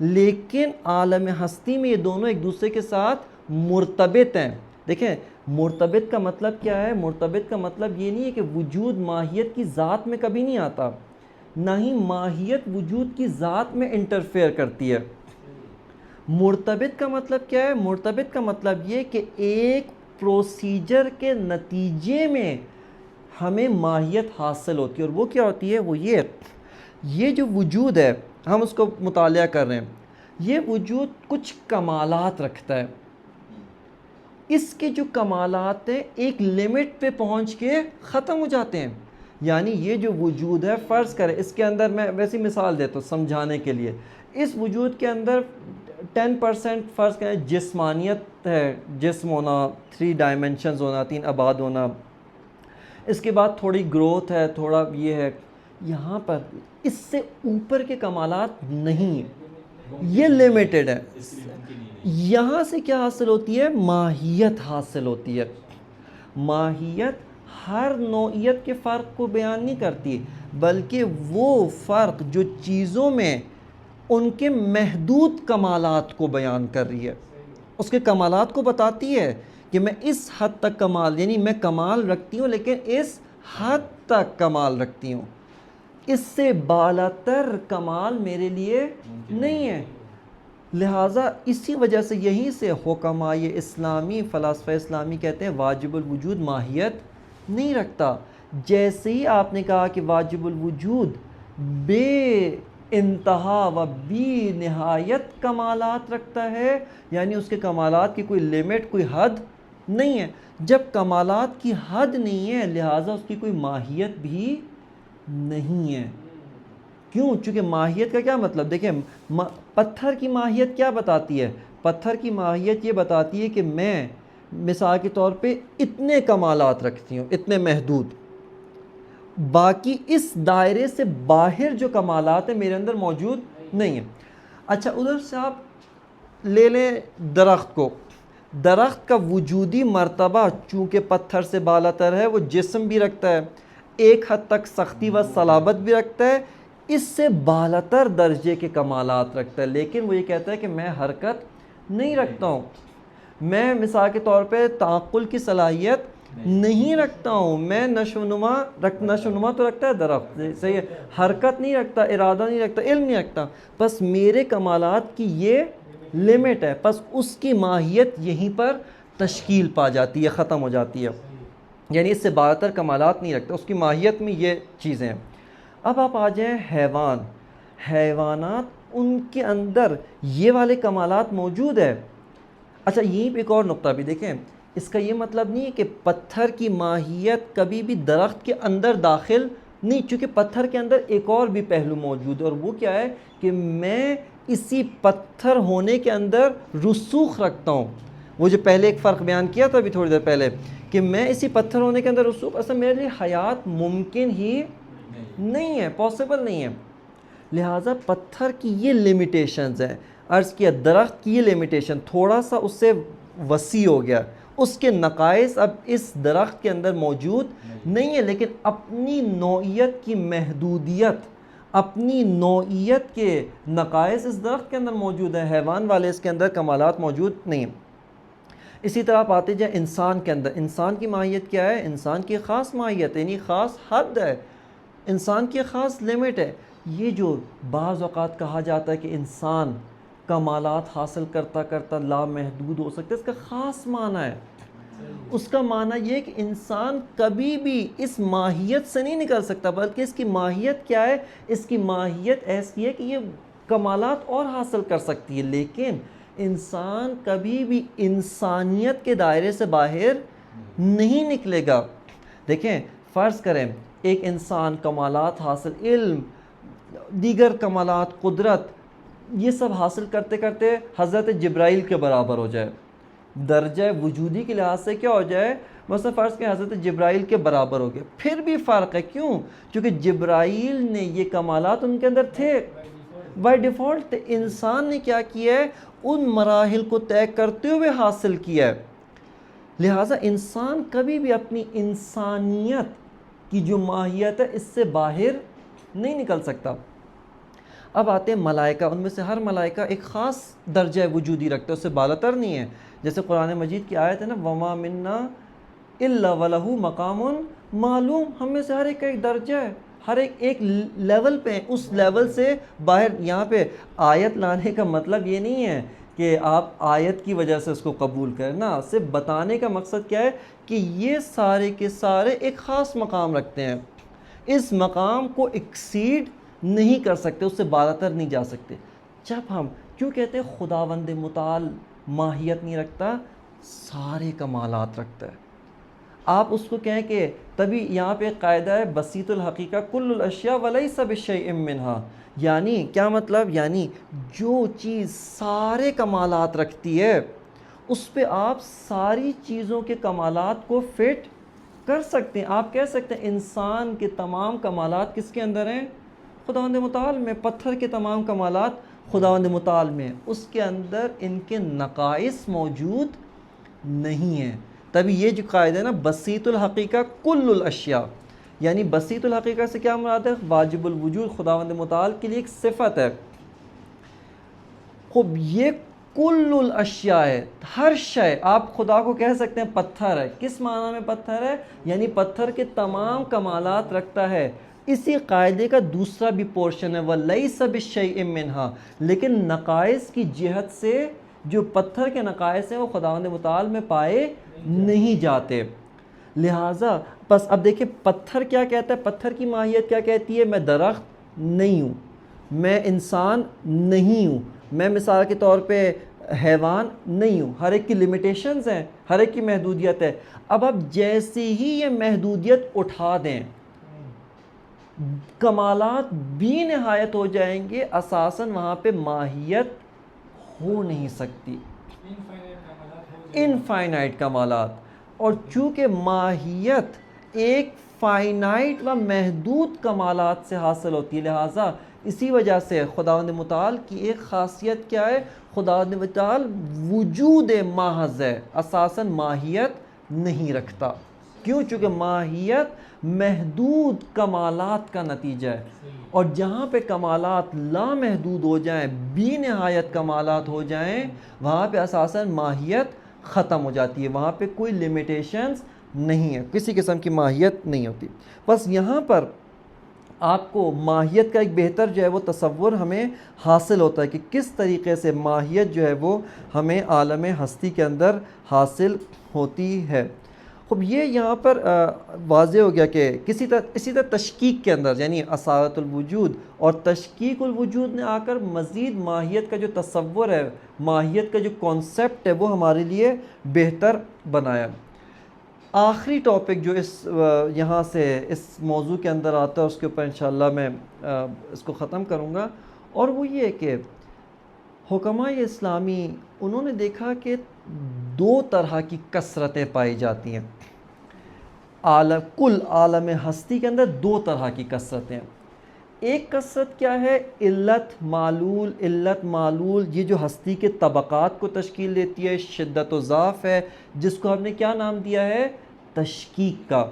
لیکن عالم ہستی میں یہ دونوں ایک دوسرے کے ساتھ مرتبط ہیں. دیکھیں مرتبط کا مطلب کیا ہے؟ مرتبط کا مطلب یہ نہیں ہے کہ وجود ماہیت کی ذات میں کبھی نہیں آتا، نہ ہی ماہیت وجود کی ذات میں انٹرفیئر کرتی ہے. مرتبط کا مطلب کیا ہے؟ مرتبط کا مطلب یہ کہ ایک پروسیجر کے نتیجے میں ہمیں ماہیت حاصل ہوتی ہے. اور وہ کیا ہوتی ہے؟ وہ یہ جو وجود ہے، ہم اس کو مطالعہ کر رہے ہیں، یہ وجود کچھ کمالات رکھتا ہے. اس کے جو کمالات ہیں ایک لمٹ پہ پہنچ کے ختم ہو جاتے ہیں، یعنی یہ جو وجود ہے، فرض کریں اس کے اندر، میں ویسی مثال دیتا ہوں سمجھانے کے لیے، اس وجود کے اندر 10% فرض کریں جسمانیت ہے، جسم ہونا، 3 ڈائمنشنز ہونا، 3 ابعاد ہونا، اس کے بعد تھوڑی گروتھ ہے، تھوڑا یہ ہے، یہاں پر اس سے اوپر کے کمالات نہیں ہیں، یہ لمیٹڈ ہے. یہاں سے کیا حاصل ہوتی ہے؟ ماہیت حاصل ہوتی ہے. ماہیت ہر نوعیت کے فرق کو بیان نہیں کرتی، بلکہ وہ فرق جو چیزوں میں ان کے محدود کمالات کو بیان کر رہی ہے، اس کے کمالات کو بتاتی ہے کہ میں اس حد تک کمال، یعنی میں کمال رکھتی ہوں لیکن اس حد تک کمال رکھتی ہوں، اس سے بالاتر کمال میرے لیے نہیں ہے. لہٰذا اسی وجہ سے یہیں سے حکمائے اسلامی، فلاسفہ اسلامی کہتے ہیں واجب الوجود ماہیت نہیں رکھتا. جیسے ہی آپ نے کہا کہ واجب الوجود بے انتہا و بے نہایت کمالات رکھتا ہے، یعنی اس کے کمالات کی کوئی لمٹ، کوئی حد نہیں ہے. جب کمالات کی حد نہیں ہے، لہٰذا اس کی کوئی ماہیت بھی نہیں ہے. کیوں؟ چونکہ ماہیت کا کیا مطلب؟ دیکھیں، پتھر کی ماہیت کیا بتاتی ہے؟ پتھر کی ماہیت یہ بتاتی ہے کہ میں مثال کے طور پہ اتنے کمالات رکھتی ہوں، اتنے محدود، باقی اس دائرے سے باہر جو کمالات ہیں میرے اندر موجود نہیں ہیں. اچھا، ادھر سے آپ لے لیں درخت کو. درخت کا وجودی مرتبہ چونکہ پتھر سے بالاتر ہے، وہ جسم بھی رکھتا ہے، ایک حد تک سختی و صلابت بھی رکھتا ہے، اس سے بالاتر درجے کے کمالات رکھتا ہے، لیکن وہ یہ کہتا ہے کہ میں حرکت نہیں رکھتا ہوں، میں مثال کے طور پہ تعقل کی صلاحیت نہیں رکھتا ہوں، میں نشو و نما تو رکھتا ہے درخت، صحیح ہے، حرکت نہیں رکھتا، ارادہ نہیں رکھتا، علم نہیں رکھتا، بس میرے کمالات کی یہ لمٹ ہے، بس اس کی ماہیت یہیں پر تشکیل پا جاتی ہے، ختم ہو جاتی ہے، یعنی اس سے بالاتر کمالات نہیں رکھتا، اس کی ماہیت میں یہ چیزیں ہیں. اب آپ آ جائیں حیوانات، ان کے اندر یہ والے کمالات موجود ہے. اچھا، یہیں پہ ایک اور نقطہ بھی دیکھیں، اس کا یہ مطلب نہیں ہے کہ پتھر کی ماہیت کبھی بھی درخت کے اندر داخل نہیں، چونکہ پتھر کے اندر ایک اور بھی پہلو موجود ہے، اور وہ کیا ہے کہ میں اسی پتھر ہونے کے اندر رسوخ رکھتا ہوں. وہ جو پہلے ایک فرق بیان کیا تھا ابھی تھوڑی دیر پہلے، کہ میں اسی پتھر ہونے کے اندر رسوخ، اصلا میرے لیے حیات ممکن ہی نہیں ہے، پاسبل نہیں ہے. لہٰذا پتھر کی یہ لمیٹیشنز ہیں، عرض کیا درخت کی یہ لمیٹیشن تھوڑا سا اس سے وسیع ہو گیا، اس کے نقائص اب اس درخت کے اندر موجود نہیں ہے، لیکن اپنی نوعیت کی محدودیت، اپنی نوعیت کے نقائص اس درخت کے اندر موجود ہیں، حیوان والے اس کے اندر کمالات موجود نہیں ہیں. اسی طرح آپ آتے جائیں انسان کے اندر، انسان کی ماہیت کیا ہے؟ انسان کی خاص ماہیت، یعنی خاص حد ہے، انسان کی خاص لمٹ ہے. یہ جو بعض اوقات کہا جاتا ہے کہ انسان کمالات حاصل کرتا کرتا لامحدود ہو سکتا ہے، اس کا خاص معنی ہے. اس کا معنی یہ کہ انسان کبھی بھی اس ماہیت سے نہیں نکل سکتا، بلکہ اس کی ماہیت کیا ہے؟ اس کی ماہیت ایسی ہے کہ یہ کمالات اور حاصل کر سکتی ہے، لیکن انسان کبھی بھی انسانیت کے دائرے سے باہر نہیں نکلے گا. دیکھیں، فرض کریں ایک انسان کمالات حاصل، علم، دیگر کمالات، قدرت، یہ سب حاصل کرتے کرتے حضرت جبرائیل کے برابر ہو جائے، درجہ وجودی کے لحاظ سے کیا ہو جائے؟ مثلا فرض کہ حضرت جبرائیل کے برابر ہو گئے، پھر بھی فرق ہے. کیوں؟ چونکہ جبرائیل نے یہ کمالات ان کے اندر تھے بائی ڈیفالٹ. انسان نے کیا کیا ہے؟ ان مراحل کو طے کرتے ہوئے حاصل کیا ہے. لہٰذا انسان کبھی بھی اپنی انسانیت کی جو ماہیت ہے اس سے باہر نہیں نکل سکتا. اب آتے ہیں ملائکہ، ان میں سے ہر ملائکہ ایک خاص درجہ وجودی رکھتا ہے، اس سے بالاتر نہیں ہے. جیسے قرآن مجید کی آیت ہے نا، وَمَا مِنَّا إِلَّا وَلَهُ مَقَامٌ معلوم، ہم میں سے ہر ایک کا ایک درجہ ہے، ہر ایک لیول پہ، اس لیول سے باہر. یہاں پہ آیت لانے کا مطلب یہ نہیں ہے کہ آپ آیت کی وجہ سے اس کو قبول کریں، نا، صرف بتانے کا مقصد کیا ہے کہ یہ سارے کے سارے ایک خاص مقام رکھتے ہیں، اس مقام کو ایکسیڈ نہیں کر سکتے، اس سے بالاتر نہیں جا سکتے. جب ہم کیوں کہتے ہیں خداوند متعال ماہیت نہیں رکھتا، سارے کمالات رکھتا ہے. آپ اس کو کہیں کہ تبھی یہاں پہ ایک قاعدہ ہے بسیط الحقیقہ کل الاشیاء ولیس بشیء منہا، یعنی کیا مطلب، یعنی جو چیز سارے کمالات رکھتی ہے اس پہ آپ ساری چیزوں کے کمالات کو فٹ کر سکتے ہیں. آپ کہہ سکتے ہیں انسان کے تمام کمالات کس کے اندر ہیں؟ خداوند متعال میں. پتھر کے تمام کمالات خداوند متعال میں، اس کے اندر ان کے نقائص موجود نہیں ہیں. تبھی یہ جو قاعدہ ہے نا بسیط الحقیقہ کل الاشیاء، یعنی بسیط الحقیقہ سے کیا مراد ہے؟ واجب الوجود خداوند متعال کے لیے ایک صفت ہے. خب یہ کل الاشیاء ہے، ہر شے. آپ خدا کو کہہ سکتے ہیں پتھر ہے. کس معنی میں پتھر ہے؟ یعنی پتھر کے تمام کمالات رکھتا ہے. اسی قاعدے کا دوسرا بھی پورشن ہے وَلَيْسَ بِالشَّيْءٍ مِّنْهَا، لیکن نقائص کی جہت سے جو پتھر کے نقائص ہیں وہ خداوند متعال میں پائے نہیں جاتے. لہٰذا بس اب دیکھیں پتھر کیا کہتا ہے، پتھر کی ماہیت کیا کہتی ہے؟ میں درخت نہیں ہوں، میں انسان نہیں ہوں، میں مثال کے طور پہ حیوان نہیں ہوں. ہر ایک کی لمیٹیشنز ہیں، ہر ایک کی محدودیت ہے. اب آپ جیسی ہی یہ محدودیت اٹھا دیں کمالات بھی نہایت ہو جائیں گے، اساساً وہاں پہ ماہیت ہو نہیں سکتی. انفائنائٹ کمالات. اور چونکہ ماہیت ایک فائنائٹ و محدود کمالات سے حاصل ہوتی ہے، لہٰذا اسی وجہ سے خداوند متعال کی ایک خاصیت کیا ہے؟ خداوند متعال وجود محض ہے، اساساً ماہیت نہیں رکھتا. کیوں؟ چونکہ ماہیت محدود کمالات کا نتیجہ ہے، اور جہاں پہ کمالات لامحدود ہو جائیں، بی نہایت کمالات ہو جائیں، وہاں پہ اساساً ماہیت ختم ہو جاتی ہے. وہاں پہ کوئی لمیٹیشنز نہیں ہے، کسی قسم کی ماہیت نہیں ہوتی. بس یہاں پر آپ کو ماہیت کا ایک بہتر جو ہے وہ تصور ہمیں حاصل ہوتا ہے کہ کس طریقے سے ماہیت جو ہے وہ ہمیں عالم ہستی کے اندر حاصل ہوتی ہے. خب یہ یہاں پر واضح ہو گیا کہ اسی طرح تشکیک کے اندر، یعنی اصالت الوجود اور تشکیک الوجود نے آ کر مزید ماہیت کا جو تصور ہے، ماہیت کا جو کانسیپٹ ہے وہ ہمارے لیے بہتر بنایا. آخری ٹاپک جو یہاں سے اس موضوع کے اندر آتا ہے، اس کے اوپر انشاءاللہ میں اس کو ختم کروں گا، اور وہ یہ ہے کہ حکماء اسلامی انہوں نے دیکھا کہ دو طرح کی کثرتیں پائی جاتی ہیں. کل عالم ہستی کے اندر دو طرح کی کثرتیں ہیں. ایک کثرت کیا ہے؟ علت معلول. علت معلول یہ جو ہستی کے طبقات کو تشکیل دیتی ہے، شدت و ضعف ہے، جس کو ہم نے کیا نام دیا ہے؟ تشکیک کا.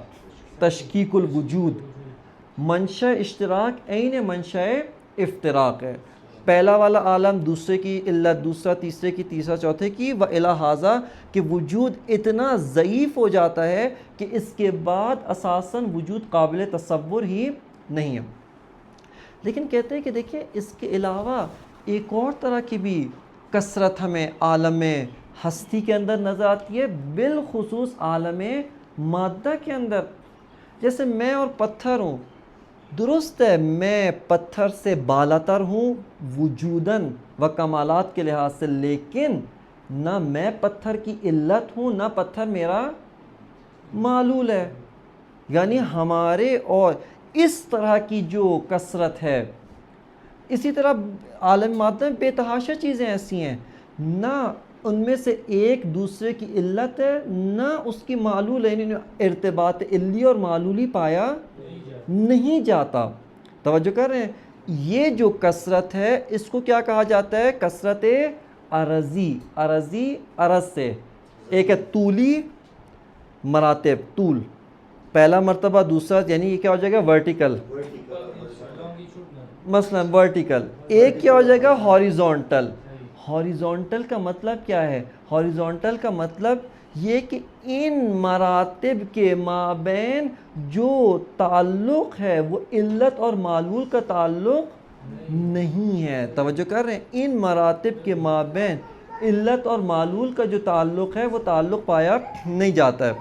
تشکیک الوجود. منشا اشتراک عین منشا افتراق ہے. پہلا والا عالم دوسرے کی علت، دوسرا تیسرے کی، تیسرا چوتھے کی، و الی ھذا کہ وجود اتنا ضعیف ہو جاتا ہے کہ اس کے بعد اساساً وجود قابل تصور ہی نہیں ہے. لیکن کہتے ہیں کہ دیکھیں اس کے علاوہ ایک اور طرح کی بھی کثرت ہمیں عالم ہستی کے اندر نظر آتی ہے، بالخصوص عالم مادہ کے اندر. جیسے میں اور پتھر ہوں، درست ہے میں پتھر سے بالاتر ہوں وجوداً و کمالات کے لحاظ سے، لیکن نہ میں پتھر کی علت ہوں نہ پتھر میرا معلول ہے. یعنی ہمارے اور اس طرح کی جو کثرت ہے، اسی طرح عالم مادہ میں بے تحاشا چیزیں ایسی ہیں، نہ ان میں سے ایک دوسرے کی علت ہے نہ اس کی معلول ہے، یعنی ارتباط علی اور معلولی پایا نہیں جاتا. توجہ کر رہے ہیں؟ یہ جو کثرت ہے اس کو کیا کہا جاتا ہے؟ کثرت عرضی. عرضی عرض سے ایک ہے طولی مراتب، طول پہلا مرتبہ، دوسرا یعنی یہ کیا ہو جائے گا؟ ورٹیکل. مثلا ورٹیکل. ایک کیا ہو جائے گا؟ ہاریزونٹل. ہاریزونٹل کا مطلب کیا ہے؟ ہاریزونٹل کا مطلب یہ کہ ان مراتب کے مابین جو تعلق ہے وہ علت اور معلول کا تعلق نہیں ہے. توجہ کر رہے ہیں؟ ان مراتب کے مابین علت اور معلول کا جو تعلق ہے وہ تعلق پایا نہیں جاتا ہے.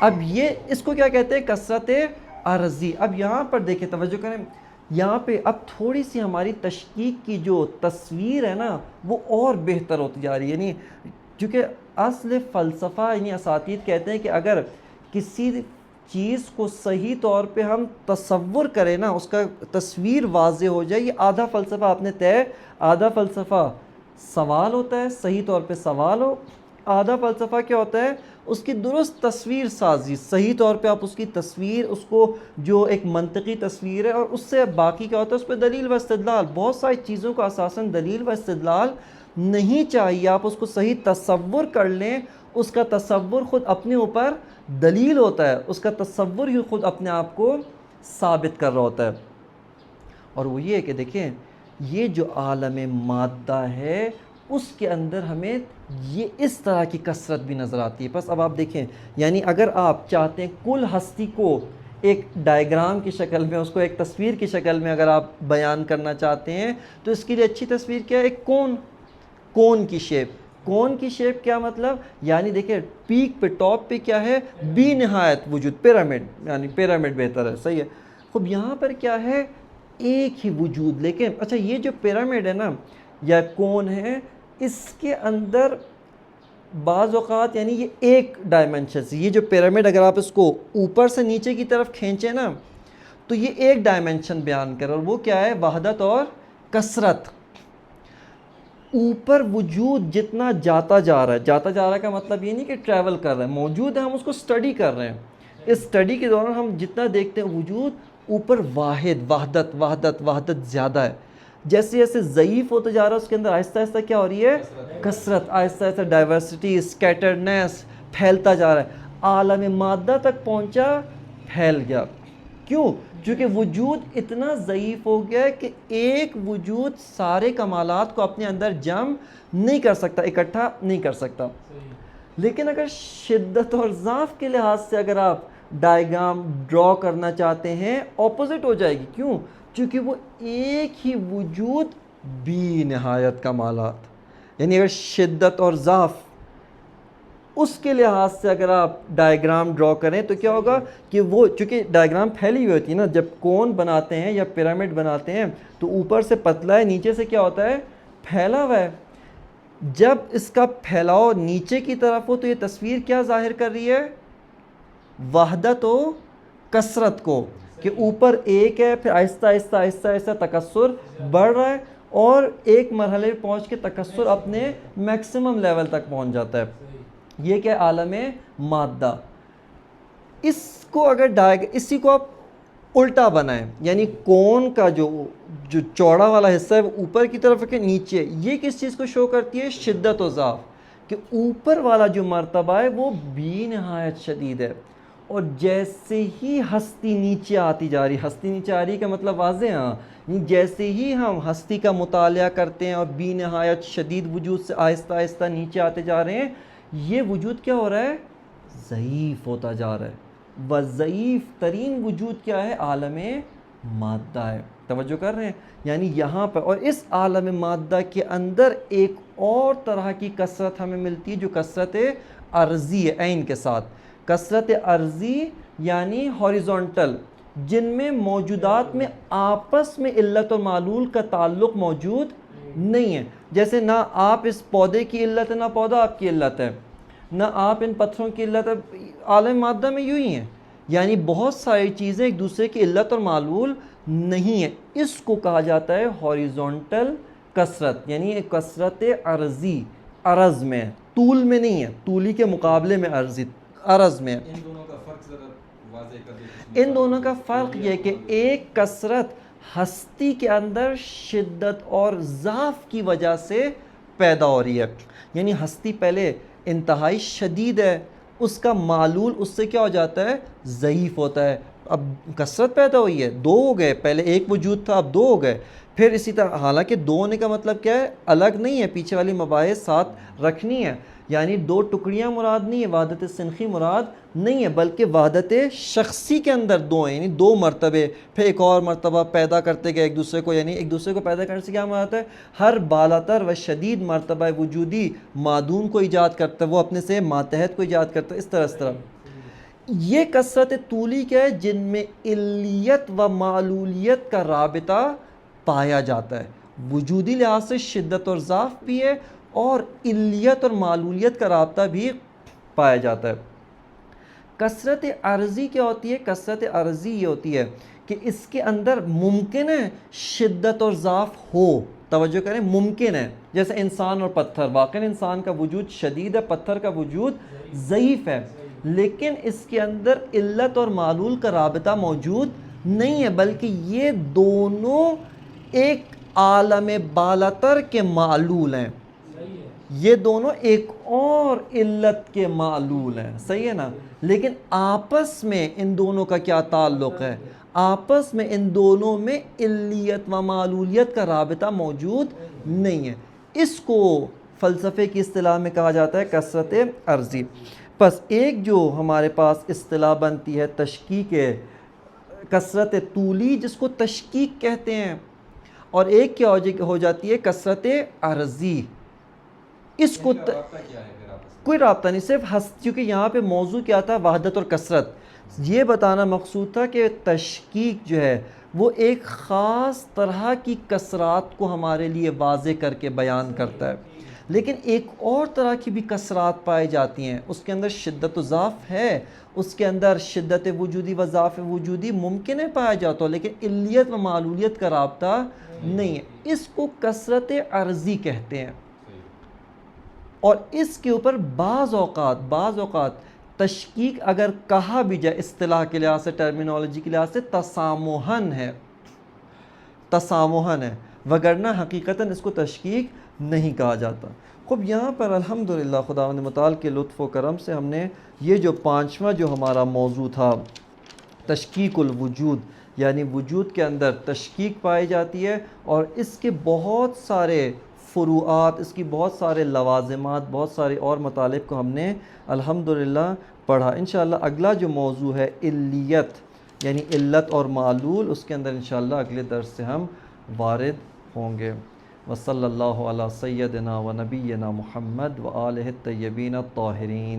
اب یہ اس کو کیا کہتے ہیں؟ کثرت عرضی. اب یہاں پر دیکھیں، توجہ کریں، یہاں پہ اب تھوڑی سی ہماری تشکیک کی جو تصویر ہے نا وہ اور بہتر ہوتی جا رہی ہے. یعنی چونکہ اصل فلسفہ یعنی اساتید کہتے ہیں کہ اگر کسی چیز کو صحیح طور پہ ہم تصور کریں نا، اس کا تصویر واضح ہو جائے، یہ آدھا فلسفہ آپ نے طے. آدھا فلسفہ سوال ہوتا ہے، صحیح طور پہ سوال ہو. آدھا فلسفہ کیا ہوتا ہے؟ اس کی درست تصویر سازی، صحیح طور پہ آپ اس کی تصویر، اس کو جو ایک منطقی تصویر ہے، اور اس سے باقی کیا ہوتا ہے؟ اس پہ دلیل و استدلال. بہت ساری چیزوں کو اساساً دلیل و استدلال نہیں چاہیے، آپ اس کو صحیح تصور کر لیں. اس کا تصور خود اپنے اوپر دلیل ہوتا ہے، اس کا تصور ہی خود اپنے آپ کو ثابت کر رہا ہوتا ہے. اور وہ یہ ہے کہ دیکھیں یہ جو عالم مادہ ہے اس کے اندر ہمیں یہ اس طرح کی کثرت بھی نظر آتی ہے. بس اب آپ دیکھیں، یعنی اگر آپ چاہتے ہیں کل ہستی کو ایک ڈائیگرام کی شکل میں، اس کو ایک تصویر کی شکل میں اگر آپ بیان کرنا چاہتے ہیں تو اس کے لیے اچھی تصویر کیا ہے؟ ایک کون کی شیپ. کون کی شیپ کیا مطلب؟ یعنی دیکھیں پیک پہ، ٹاپ پہ کیا ہے؟ بی نہایت وجود، پیرامڈ، یعنی پیرامڈ بہتر ہے، صحیح ہے. خب یہاں پر کیا ہے؟ ایک ہی وجود. لیکن اچھا یہ جو پیرامڈ ہے نا یا کون ہے، اس کے اندر بعض اوقات یعنی یہ ایک ڈائمنشن سے، یہ جو پیرامڈ اگر آپ اس کو اوپر سے نیچے کی طرف کھینچیں نا تو یہ ایک ڈائمنشن بیان کر، اور وہ کیا ہے؟ وحدت اور کثرت. اوپر وجود جتنا جاتا جا رہا ہے، جاتا جا رہا ہے کا مطلب یہ نہیں کہ ٹریول کر رہے ہیں، موجود ہے، ہم اس کو اسٹڈی کر رہے ہیں. اس اسٹڈی کے دوران ہم جتنا دیکھتے ہیں وجود اوپر وحدت زیادہ ہے. جیسے جیسے ضعیف ہوتا جا رہا ہے اس کے اندر آہستہ آہستہ کیا ہو رہی ہے؟ کثرت. آہستہ آہستہ ڈائیورسٹی، اسکیٹرنیس پھیلتا جا رہا ہے. عالم مادہ تک پہنچا، پھیل گیا. کیوں؟ چونکہ وجود اتنا ضعیف ہو گیا ہے کہ ایک وجود سارے کمالات کو اپنے اندر جمع نہیں کر سکتا، اکٹھا نہیں کر سکتا. لیکن اگر شدت اور ضعف کے لحاظ سے اگر آپ ڈائیگرام ڈرا کرنا چاہتے ہیں، اپوزٹ ہو جائے گی. کیوں؟ چونکہ وہ ایک ہی وجود بی نہایت کمالات. یعنی اگر شدت اور ضعف اس کے لحاظ سے اگر آپ ڈائیگرام ڈرا کریں تو کیا ہوگا کہ وہ چونکہ ڈائیگرام پھیلی ہوئی ہوتی ہے نا، جب کون بناتے ہیں یا پیرامڈ بناتے ہیں تو اوپر سے پتلا ہے، نیچے سے کیا ہوتا ہے؟ پھیلا ہوا ہے. جب اس کا پھیلاؤ نیچے کی طرف ہو تو یہ تصویر کیا ظاہر کر رہی ہے؟ وحدت و کثرت کو، کہ اوپر ایک ہے، پھر آہستہ آہستہ آہستہ آہستہ تکثر بڑھ رہا ہے، اور ایک مرحلے پہ پہنچ کے تکثر اپنے میکسیمم لیول تک پہنچ جاتا ہے. یہ کیا عالم مادہ. اس کو اگر اسی کو آپ الٹا بنائیں، یعنی کون کا جو چوڑا والا حصہ ہے وہ اوپر کی طرف کے نیچے، یہ کس چیز کو شو کرتی ہے؟ شدت و ضعف. کہ اوپر والا جو مرتبہ ہے وہ بی نہایت شدید ہے، اور جیسے ہی ہستی نیچے آتی جا رہی، ہستی نیچے آ رہی کا مطلب واضح ہے، ہاں، جیسے ہی ہم ہستی کا مطالعہ کرتے ہیں اور بی نہایت شدید وجود سے آہستہ آہستہ نیچے آتے جا رہے ہیں، یہ وجود کیا ہو رہا ہے؟ ضعیف ہوتا جا رہا ہے. و ضعیف ترین وجود کیا ہے؟ عالم مادہ ہے. توجہ کر رہے ہیں؟ یعنی یہاں پر، اور اس عالم مادہ کے اندر ایک اور طرح کی کثرت ہمیں ملتی ہے جو کثرت ارضی ہے، عین کے ساتھ. کثرت ارضی یعنی ہاریزونٹل، جن میں موجودات میں آپس میں علت و معلول کا تعلق موجود نہیں ہے. جیسے نہ آپ اس پودے کی علت ہے، نہ پودا آپ کی علت ہے، نہ آپ ان پتھروں کی علت ہے. عالم مادہ میں یوں ہی ہیں، یعنی بہت ساری چیزیں ایک دوسرے کی علت اور معلول نہیں ہیں. اس کو کہا جاتا ہے ہاریزونٹل کثرت، یعنی ایک کثرت عرضی، عرض میں، طول میں نہیں ہے، طولی کے مقابلے میں عرضی، عرض میں. ان دونوں کا فرق ذرا واضح کر دیں. ان دونوں کا فرق یہ کہ ایک کثرت ہستی کے اندر شدت اور ضعف کی وجہ سے پیدا ہو رہی ہے. یعنی ہستی پہلے انتہائی شدید ہے، اس کا معلول اس سے کیا ہو جاتا ہے؟ ضعیف ہوتا ہے. اب کثرت پیدا ہوئی ہے، دو ہو گئے، پہلے ایک وجود تھا اب دو ہو گئے. پھر اسی طرح، حالانکہ دو ہونے کا مطلب کیا ہے؟ الگ نہیں ہے، پیچھے والی مباحث ساتھ رکھنی ہے. یعنی دو ٹکڑیاں مراد نہیں ہے، وحدت صنفی مراد نہیں ہے، بلکہ وحدت شخصی کے اندر دو ہیں، یعنی دو مرتبے، پھر ایک اور مرتبہ پیدا کرتے گئے ایک دوسرے کو. یعنی ایک دوسرے کو پیدا کرنے سے کیا مراد ہے؟ ہر بالاتر و شدید مرتبہ وجودی معدوم کو ایجاد کرتا ہے، وہ اپنے سے ماتحت کو ایجاد کرتا ہے. اس طرح یہ کثرت طولی کیا ہے؟ جن میں علیت و معلولیت کا رابطہ پایا جاتا ہے. وجودی لحاظ سے شدت اور ضعف بھی ہے، اور علیت اور معلولیت کا رابطہ بھی پایا جاتا ہے۔ کثرت عرضی کیا ہوتی ہے؟ کثرت عرضی یہ ہوتی ہے کہ اس کے اندر ممکن ہے شدت اور ضعف ہو، توجہ کریں، ممکن ہے، جیسے انسان اور پتھر، واقعی انسان کا وجود شدید ہے، پتھر کا وجود ضعیف ہے، لیکن اس کے اندر علت اور معلول کا رابطہ موجود نہیں ہے، بلکہ یہ دونوں ایک عالم بالاتر کے معلول ہیں، یہ دونوں ایک اور علت کے معلول ہیں، صحیح ہے نا، لیکن آپس میں ان دونوں کا کیا تعلق ہے؟ آپس میں ان دونوں میں علیت و معلولیت کا رابطہ موجود نہیں ہے۔ اس کو فلسفے کی اصطلاح میں کہا جاتا ہے کثرت عرضی۔ پس ایک جو ہمارے پاس اصطلاح بنتی ہے تشکیک کثرت طولی، جس کو تشکیک کہتے ہیں، اور ایک کیا ہو جاتی ہے کثرت عرضی۔ اس کو رابطہ کیا ہے پھر آپس میں؟ کوئی رابطہ نہیں، صرف کیونکہ یہاں پہ موضوع کیا تھا؟ وحدت اور کثرت، یہ بتانا مقصود تھا کہ تشکیک جو ہے وہ ایک خاص طرح کی کثرات کو ہمارے لیے واضح کر کے بیان کرتا ہے، لیکن ایک اور طرح کی بھی کثرات پائی جاتی ہیں، اس کے اندر شدت و ضعف ہے، اس کے اندر شدت وجودی و ضعف وجودی ممکن ہے پایا جاتا ہو، لیکن علیت و معلولیت کا رابطہ نہیں ہے۔ اس کو کثرت عرضی کہتے ہیں، اور اس کے اوپر بعض اوقات تشکیک اگر کہا بھی جائے اصطلاح کے لحاظ سے، ٹرمینالوجی کے لحاظ سے، تسامحاً ہے، وگرنہ حقیقتاً اس کو تشکیک نہیں کہا جاتا۔ خب یہاں پر الحمدللہ خداوند متعال کے لطف و کرم سے ہم نے یہ جو پانچواں جو ہمارا موضوع تھا تشکیک الوجود، یعنی وجود کے اندر تشکیک پائی جاتی ہے، اور اس کے بہت سارے فروعات، اس کی بہت سارے لوازمات، بہت سارے اور مطالب کو ہم نے الحمدللہ پڑھا۔ انشاءاللہ اگلا جو موضوع ہے علیت، یعنی علت اور معلول، اس کے اندر انشاءاللہ اگلے درس سے ہم وارد ہوں گے۔ وصلی اللہ علی سیدنا و نبینا محمد و آلہ الطیبین الطاہرین۔